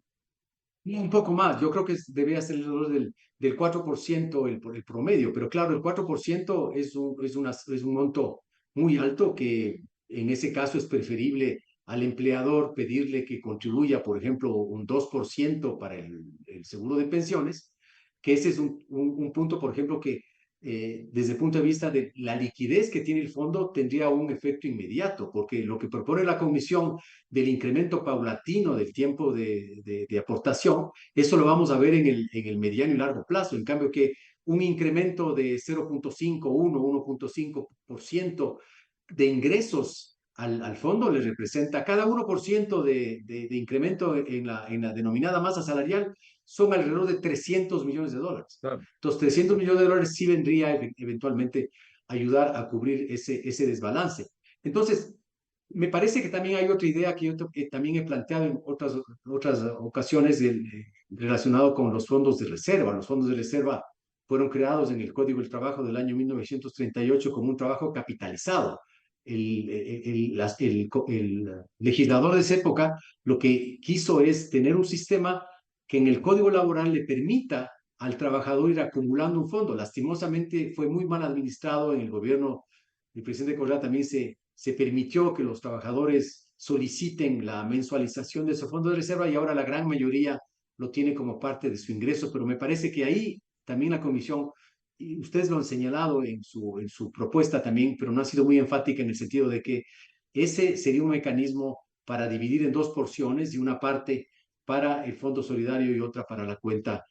Un poco más, yo creo que debería ser alrededor del 4% el promedio, pero claro, el 4% es un monto muy alto que en ese caso es preferible al empleador pedirle que contribuya, por ejemplo, un 2% para el seguro de pensiones, que ese es un punto, por ejemplo, que desde el punto de vista de la liquidez que tiene el fondo tendría un efecto inmediato, porque lo que propone la Comisión del incremento paulatino del tiempo de aportación, eso lo vamos a ver en el mediano y largo plazo. En cambio, que un incremento de 0.5, 1.5% de ingresos al fondo le representa cada 1% de incremento en la denominada masa salarial son alrededor de $300 millones. Claro. Entonces, $300 millones sí vendría eventualmente a ayudar a cubrir ese desbalance. Entonces, me parece que también hay otra idea que yo también he planteado en otras ocasiones relacionado con los fondos de reserva. Los fondos de reserva fueron creados en el Código del Trabajo del año 1938 como un trabajo capitalizado. El legislador de esa época lo que quiso es tener un sistema que en el Código Laboral le permita al trabajador ir acumulando un fondo. Lastimosamente fue muy mal administrado en el gobierno del presidente Correa. También se permitió que los trabajadores soliciten la mensualización de su fondo de reserva y ahora la gran mayoría lo tiene como parte de su ingreso, pero me parece que ahí también la comisión, y ustedes lo han señalado en su propuesta también, pero no ha sido muy enfática en el sentido de que ese sería un mecanismo para dividir en dos porciones y una parte para el fondo solidario y otra para la cuenta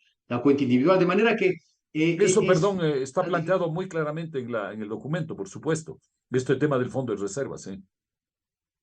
individual, de manera que Eso, es... perdón, está planteado muy claramente en el documento, por supuesto. Este tema del fondo de reservas, ¿eh?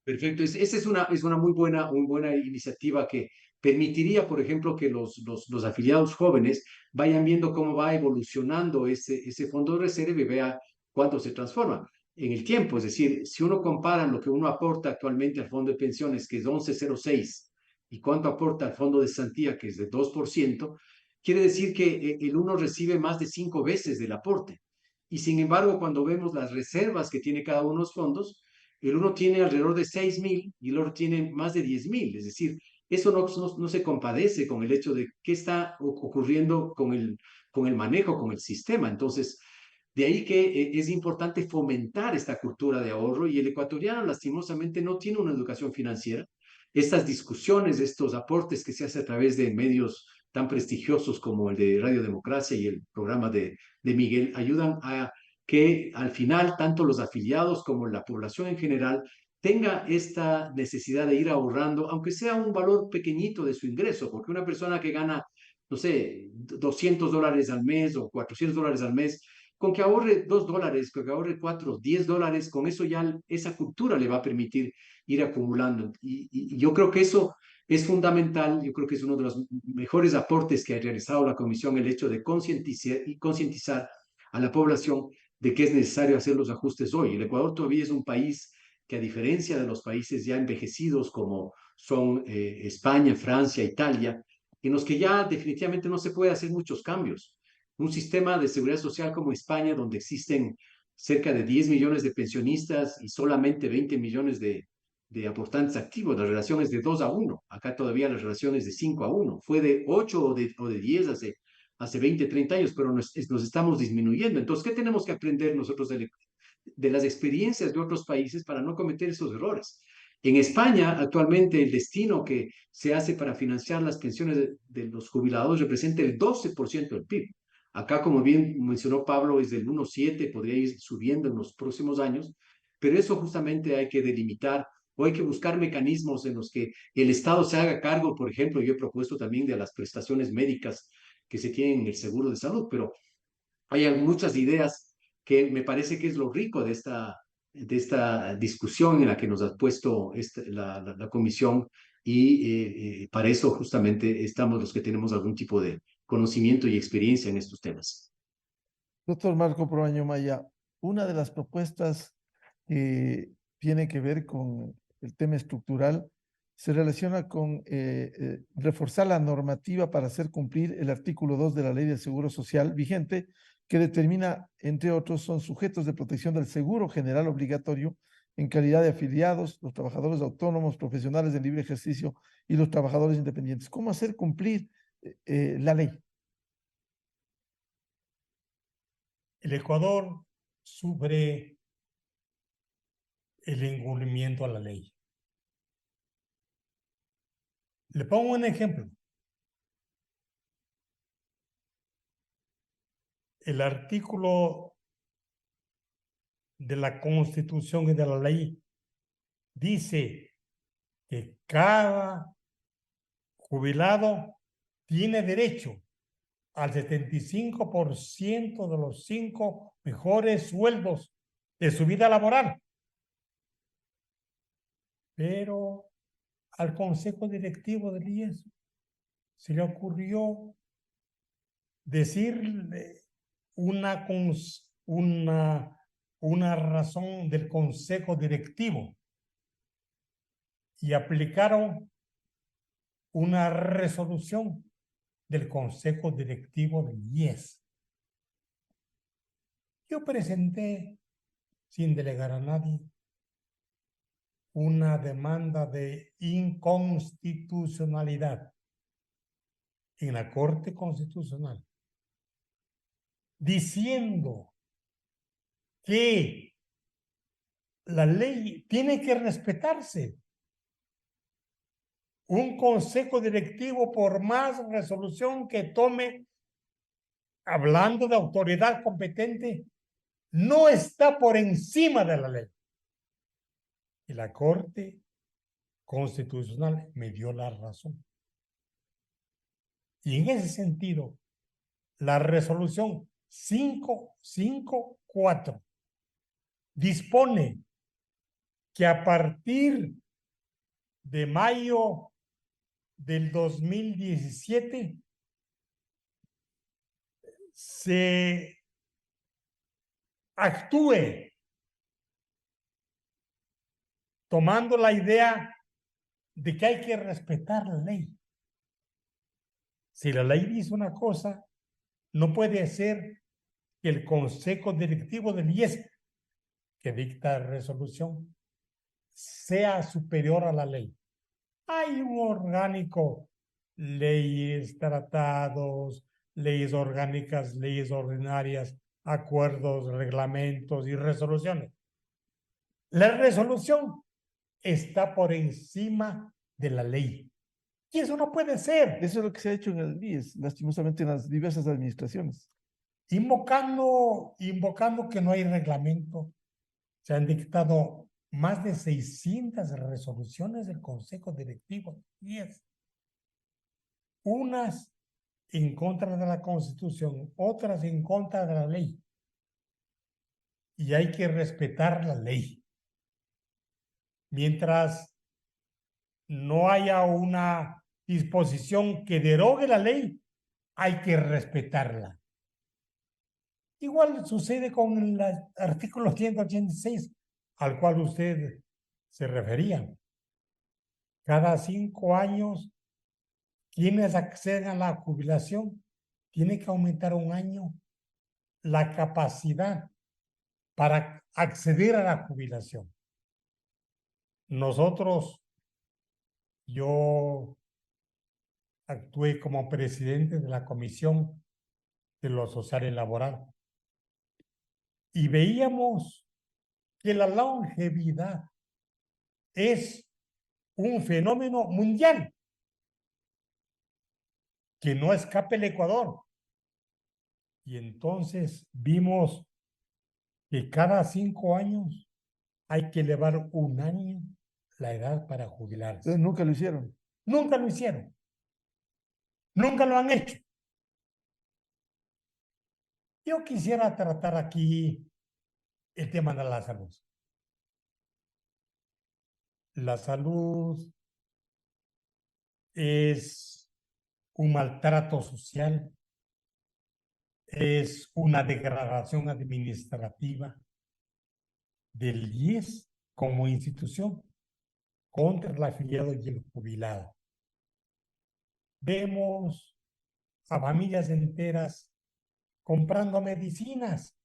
Perfecto, esa es una muy buena iniciativa que permitiría, por ejemplo, que los afiliados jóvenes vayan viendo cómo va evolucionando ese fondo de reserva y vea cuánto se transforma en el tiempo. Es decir, si uno compara lo que uno aporta actualmente al fondo de pensiones, que es 11,06, y cuánto aporta al fondo de cesantía, que es de 2%, quiere decir que el uno recibe más de 5 veces del aporte. Y sin embargo, cuando vemos las reservas que tiene cada uno de los fondos, el uno tiene alrededor de 6,000 y el otro tiene más de 10,000. Es decir, eso no se compadece con el hecho de qué está ocurriendo con el manejo, con el sistema. Entonces, de ahí que es importante fomentar esta cultura de ahorro, y el ecuatoriano lastimosamente no tiene una educación financiera. Estas discusiones, estos aportes que se hacen a través de medios tan prestigiosos como el de Radio Democracia y el programa de Miguel ayudan a que al final tanto los afiliados como la población en general tenga esta necesidad de ir ahorrando, aunque sea un valor pequeñito de su ingreso, porque una persona que gana, no sé, $200 al mes o $400 al mes, con que ahorre $2, con que ahorre 4, $10, con eso ya esa cultura le va a permitir ir acumulando. Y yo creo que eso es fundamental. Yo creo que es uno de los mejores aportes que ha realizado la Comisión, el hecho de concientizar a la población de que es necesario hacer los ajustes hoy. El Ecuador todavía es un país que, a diferencia de los países ya envejecidos como son España, Francia, Italia, en los que ya definitivamente no se puede hacer muchos cambios. Un sistema de seguridad social como España, donde existen cerca de 10 millones de pensionistas y solamente 20 millones de aportantes activos, la relación es de 2-1. Acá todavía la relación es de 5-1. Fue de 8 o de 10 hace 20, 30 años, pero nos estamos disminuyendo. Entonces, ¿qué tenemos que aprender nosotros de las experiencias de otros países para no cometer esos errores? En España, actualmente, el destino que se hace para financiar las pensiones de los jubilados representa el 12% del PIB. Acá, como bien mencionó Pablo, es del 1,7, podría ir subiendo en los próximos años, pero eso justamente hay que delimitar, o hay que buscar mecanismos en los que el Estado se haga cargo. Por ejemplo, yo he propuesto también de las prestaciones médicas que se tienen en el seguro de salud, pero hay muchas ideas que me parece que es lo rico de esta discusión en la que nos ha puesto la comisión, y para eso justamente estamos los que tenemos algún tipo de conocimiento y experiencia en estos temas. Doctor Marco Proaño Maya, una de las propuestas que tiene que ver con el tema estructural, se relaciona con reforzar la normativa para hacer cumplir el artículo 2 de la Ley del Seguro Social vigente, que determina, entre otros, son sujetos de protección del seguro general obligatorio en calidad de afiliados, los trabajadores autónomos, profesionales de libre ejercicio y los trabajadores independientes. ¿Cómo hacer cumplir la ley? El Ecuador sufre el incumplimiento a la ley. Le pongo un ejemplo. El artículo de la Constitución y de la ley dice que cada jubilado tiene derecho al 75% de los 5 mejores sueldos de su vida laboral. Pero al Consejo Directivo del IES se le ocurrió decirle una razón del Consejo Directivo y aplicaron una resolución del Consejo Directivo del IES. Yo presenté, sin delegar a nadie, una demanda de inconstitucionalidad en la Corte Constitucional, diciendo que la ley tiene que respetarse. Un consejo directivo, por más resolución que tome, hablando de autoridad competente, no está por encima de la ley. Y la Corte Constitucional me dio la razón. Y en ese sentido, la resolución 554 dispone que a partir de mayo del 2017 se actúe tomando la idea de que hay que respetar la ley. Si la ley dice una cosa, no puede ser que el Consejo Directivo del IES, que dicta resolución, sea superior a la ley. Hay un orgánico, leyes, tratados, leyes orgánicas, leyes ordinarias, acuerdos, reglamentos y resoluciones. La resolución está por encima de la ley. Y eso no puede ser. Eso es lo que se ha hecho en el IES, lastimosamente en las diversas administraciones. Invocando que no hay reglamento, se han dictado más de 600 resoluciones del Consejo Directivo del IES. Unas en contra de la Constitución, otras en contra de la ley. Y hay que respetar la ley. Mientras no haya una disposición que derogue la ley, hay que respetarla. Igual sucede con el artículo 186, al cual usted se refería. Cada 5 años, quienes accedan a la jubilación, tiene que aumentar 1 año la capacidad para acceder a la jubilación. Yo actué como presidente de la Comisión de lo Social y Laboral y veíamos que la longevidad es un fenómeno mundial que no escape el Ecuador. Y entonces vimos que cada 5 años hay que elevar 1 año la edad para jubilarse. Entonces, nunca lo hicieron. Nunca lo hicieron. Nunca lo han hecho. Yo quisiera tratar aquí el tema de la salud. La salud es un maltrato social, es una degradación administrativa del IES como institución. contra el afiliado y el jubilado. Vemos a familias enteras comprando medicinas.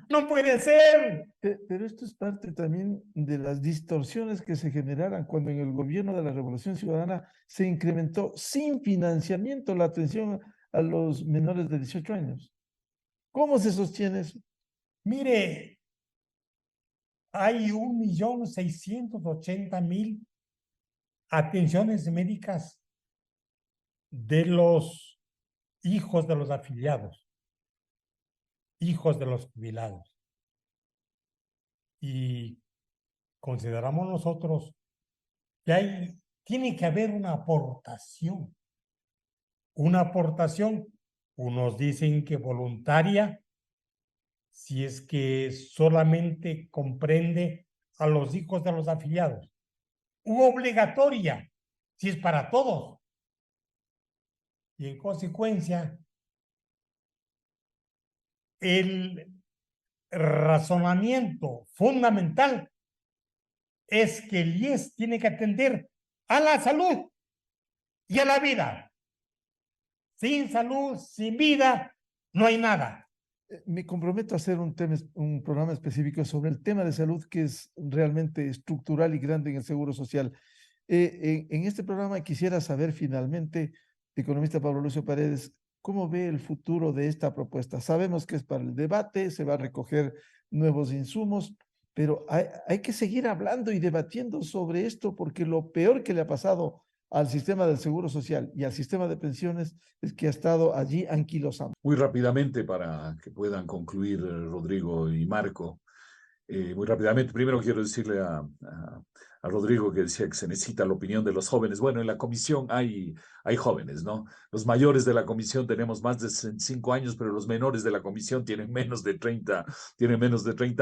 No puede ser. Pero esto es parte también de las distorsiones que se generaron cuando en el gobierno de la Revolución Ciudadana se incrementó sin financiamiento la atención a los menores de 18 años. ¿Cómo se sostiene eso? Mire, hay 1.680.000 atenciones médicas de los hijos de los afiliados, hijos de los jubilados. Y consideramos nosotros que tiene que haber una aportación. Una aportación, unos dicen que voluntaria, si es que solamente comprende a los hijos de los afiliados, u obligatoria, si es para todos. Y en consecuencia, el razonamiento fundamental es que el IES tiene que atender a la salud y a la vida. Sin salud, sin vida, no hay nada. Me comprometo a hacer un programa específico sobre el tema de salud que es realmente estructural y grande en el Seguro Social. En este programa quisiera saber finalmente, economista Pablo Lucio Paredes, ¿cómo ve el futuro de esta propuesta? Sabemos que es para el debate, se va a recoger nuevos insumos, pero hay que seguir hablando y debatiendo sobre esto porque lo peor que le ha pasado al sistema del Seguro Social y al sistema de pensiones es que ha estado allí anquilosado. Muy rápidamente para que puedan concluir Rodrigo y Marco. Muy rápidamente, primero quiero decirle a Rodrigo que decía que se necesita la opinión de los jóvenes. Bueno, en la comisión hay jóvenes, ¿no? Los mayores de la comisión tenemos más de 65 años, pero los menores de la comisión tienen menos de 30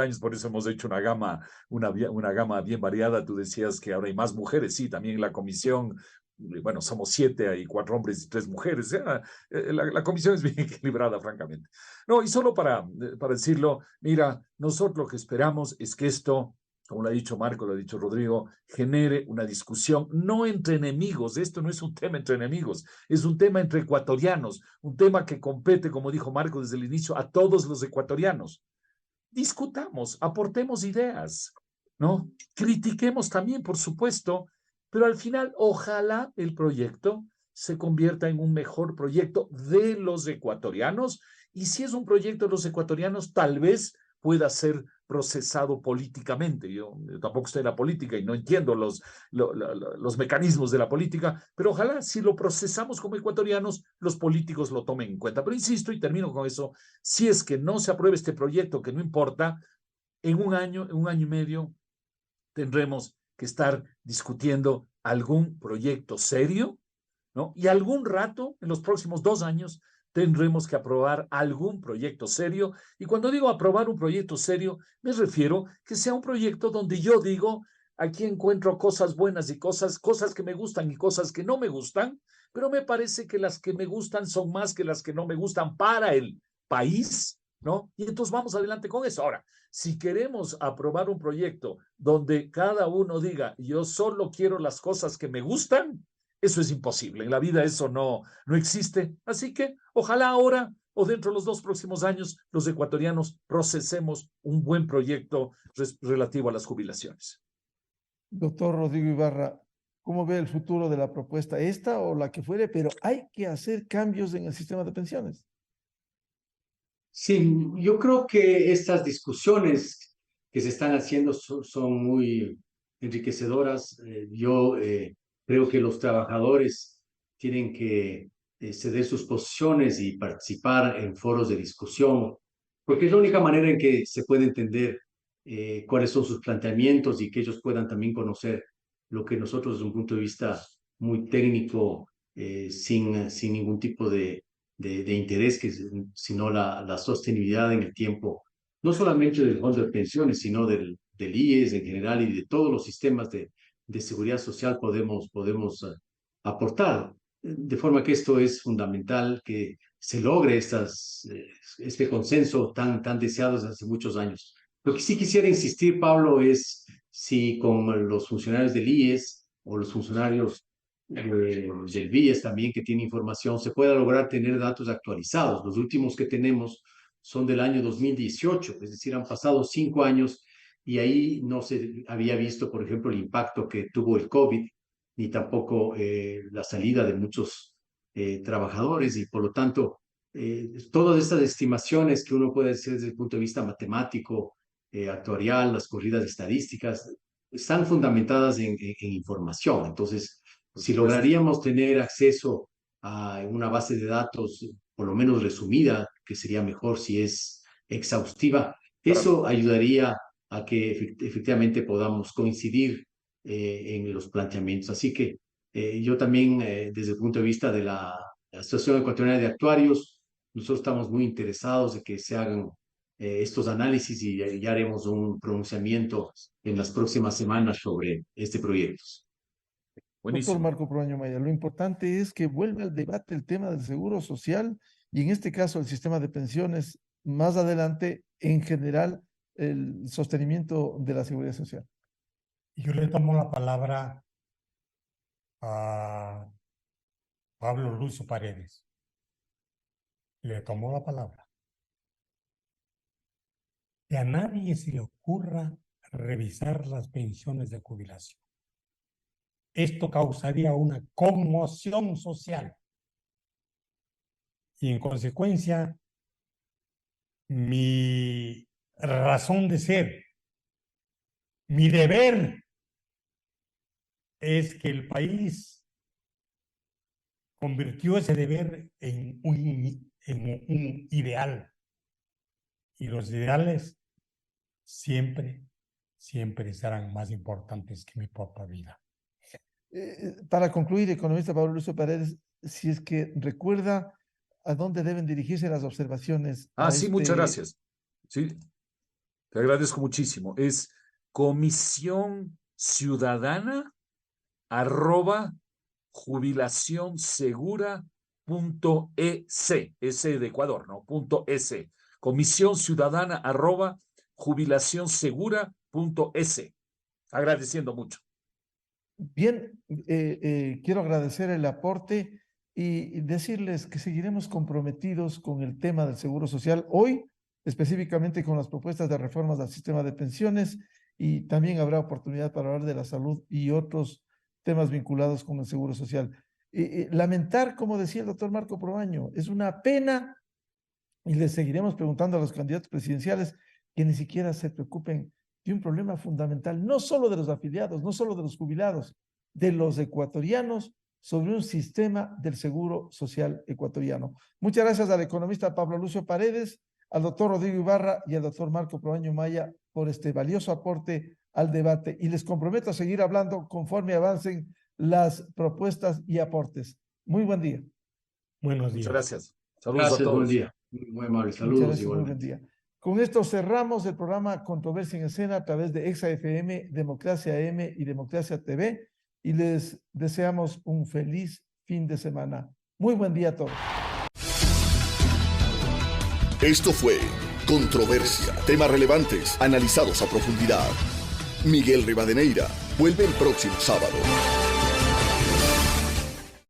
años, por eso hemos hecho una gama bien variada. Tú decías que ahora hay más mujeres, sí, también en la comisión. Bueno, somos 7, hay 4 hombres y 3 mujeres. La comisión es bien equilibrada, francamente. No, y solo para decirlo, mira, nosotros lo que esperamos es que esto, como lo ha dicho Marco, lo ha dicho Rodrigo, genere una discusión, no entre enemigos. Esto no es un tema entre enemigos, es un tema entre ecuatorianos, un tema que compete, como dijo Marco desde el inicio, a todos los ecuatorianos. Discutamos, aportemos ideas, ¿no? Critiquemos también, por supuesto, pero al final, ojalá el proyecto se convierta en un mejor proyecto de los ecuatorianos, y si es un proyecto de los ecuatorianos, tal vez pueda ser procesado políticamente. Yo tampoco estoy en la política y no entiendo los mecanismos de la política, pero ojalá si lo procesamos como ecuatorianos, los políticos lo tomen en cuenta. Pero insisto, y termino con eso, si es que no se aprueba este proyecto, que no importa, en un año y medio, tendremos que estar discutiendo algún proyecto serio, ¿no? Y algún rato, en los próximos 2 años, tendremos que aprobar algún proyecto serio. Y cuando digo aprobar un proyecto serio, me refiero que sea un proyecto donde yo digo, aquí encuentro cosas buenas y cosas que me gustan y cosas que no me gustan, pero me parece que las que me gustan son más que las que no me gustan para el país, ¿no? Y entonces vamos adelante con eso. Ahora, si queremos aprobar un proyecto donde cada uno diga, yo solo quiero las cosas que me gustan, eso es imposible. En la vida eso no existe. Así que ojalá ahora o dentro de los 2 próximos años los ecuatorianos procesemos un buen proyecto relativo a las jubilaciones. Doctor Rodrigo Ibarra, ¿cómo ve el futuro de la propuesta? Esta o la que fuere, pero hay que hacer cambios en el sistema de pensiones. Sí, yo creo que estas discusiones que se están haciendo son muy enriquecedoras. Yo creo que los trabajadores tienen que ceder sus posiciones y participar en foros de discusión, porque es la única manera en que se puede entender cuáles son sus planteamientos y que ellos puedan también conocer lo que nosotros desde un punto de vista muy técnico, sin ningún tipo de interés, sino la sostenibilidad en el tiempo, no solamente del fondo de pensiones, sino del IES en general y de todos los sistemas de seguridad social podemos aportar. De forma que esto es fundamental, que se logre este consenso tan deseado desde hace muchos años. Lo que sí quisiera insistir, Pablo, es si con los funcionarios del IES o los funcionarios del BIES también que tiene información, se pueda lograr tener datos actualizados. Los últimos que tenemos son del año 2018, es decir, han pasado 5 años y ahí no se había visto, por ejemplo, el impacto que tuvo el COVID, ni tampoco la salida de muchos trabajadores y por lo tanto todas estas estimaciones que uno puede hacer desde el punto de vista matemático, actuarial, las corridas estadísticas, están fundamentadas en información. Entonces, si lograríamos tener acceso a una base de datos, por lo menos resumida, que sería mejor si es exhaustiva, eso ayudaría a que efectivamente podamos coincidir en los planteamientos. Así que yo también, desde el punto de vista de la Asociación Ecuatoriana de Actuarios, nosotros estamos muy interesados de que se hagan estos análisis y ya haremos un pronunciamiento en las próximas semanas sobre este proyecto. Doctor Marco Proaño Maya, lo importante es que vuelva al debate el tema del seguro social y en este caso el sistema de pensiones, más adelante en general el sostenimiento de la seguridad social. Yo le tomo la palabra a Pablo Lucio Paredes. Le tomo la palabra. Que a nadie se le ocurra revisar las pensiones de jubilación. Esto causaría una conmoción social. Y en consecuencia, mi razón de ser, mi deber, es que el país convirtió ese deber en un ideal. Y los ideales siempre serán más importantes que mi propia vida. Para concluir, economista Pablo Lucio Paredes, si es que recuerda a dónde deben dirigirse las observaciones. Sí, muchas gracias. Sí, te agradezco muchísimo. Es Comisión Ciudadana @jubilacionsegura.es, S de Ecuador, ¿no? .es. Comisión Ciudadana @jubilacionsegura.es. Agradeciendo mucho. Bien, quiero agradecer el aporte y decirles que seguiremos comprometidos con el tema del seguro social hoy, específicamente con las propuestas de reformas al sistema de pensiones, y también habrá oportunidad para hablar de la salud y otros temas vinculados con el seguro social. Lamentar, como decía el doctor Marco Proaño, es una pena, y les seguiremos preguntando a los candidatos presidenciales que ni siquiera se preocupen de un problema fundamental, no solo de los afiliados, no solo de los jubilados, de los ecuatorianos, sobre un sistema del seguro social ecuatoriano. Muchas gracias al economista Pablo Lucio Paredes, al doctor Rodrigo Ibarra y al doctor Marco Proaño Maya por este valioso aporte al debate, y les comprometo a seguir hablando conforme avancen las propuestas y aportes. Muy buen día. Buenos días. Muchas gracias. Saludos a todos. Buen día. Muy amable. Saludos. Muy buen día. Con esto cerramos el programa Controversia en Escena a través de Exa FM, Democracia M y Democracia TV, y les deseamos un feliz fin de semana. Muy buen día a todos. Esto fue Controversia. Temas relevantes analizados a profundidad. Miguel Rivadeneira vuelve el próximo sábado.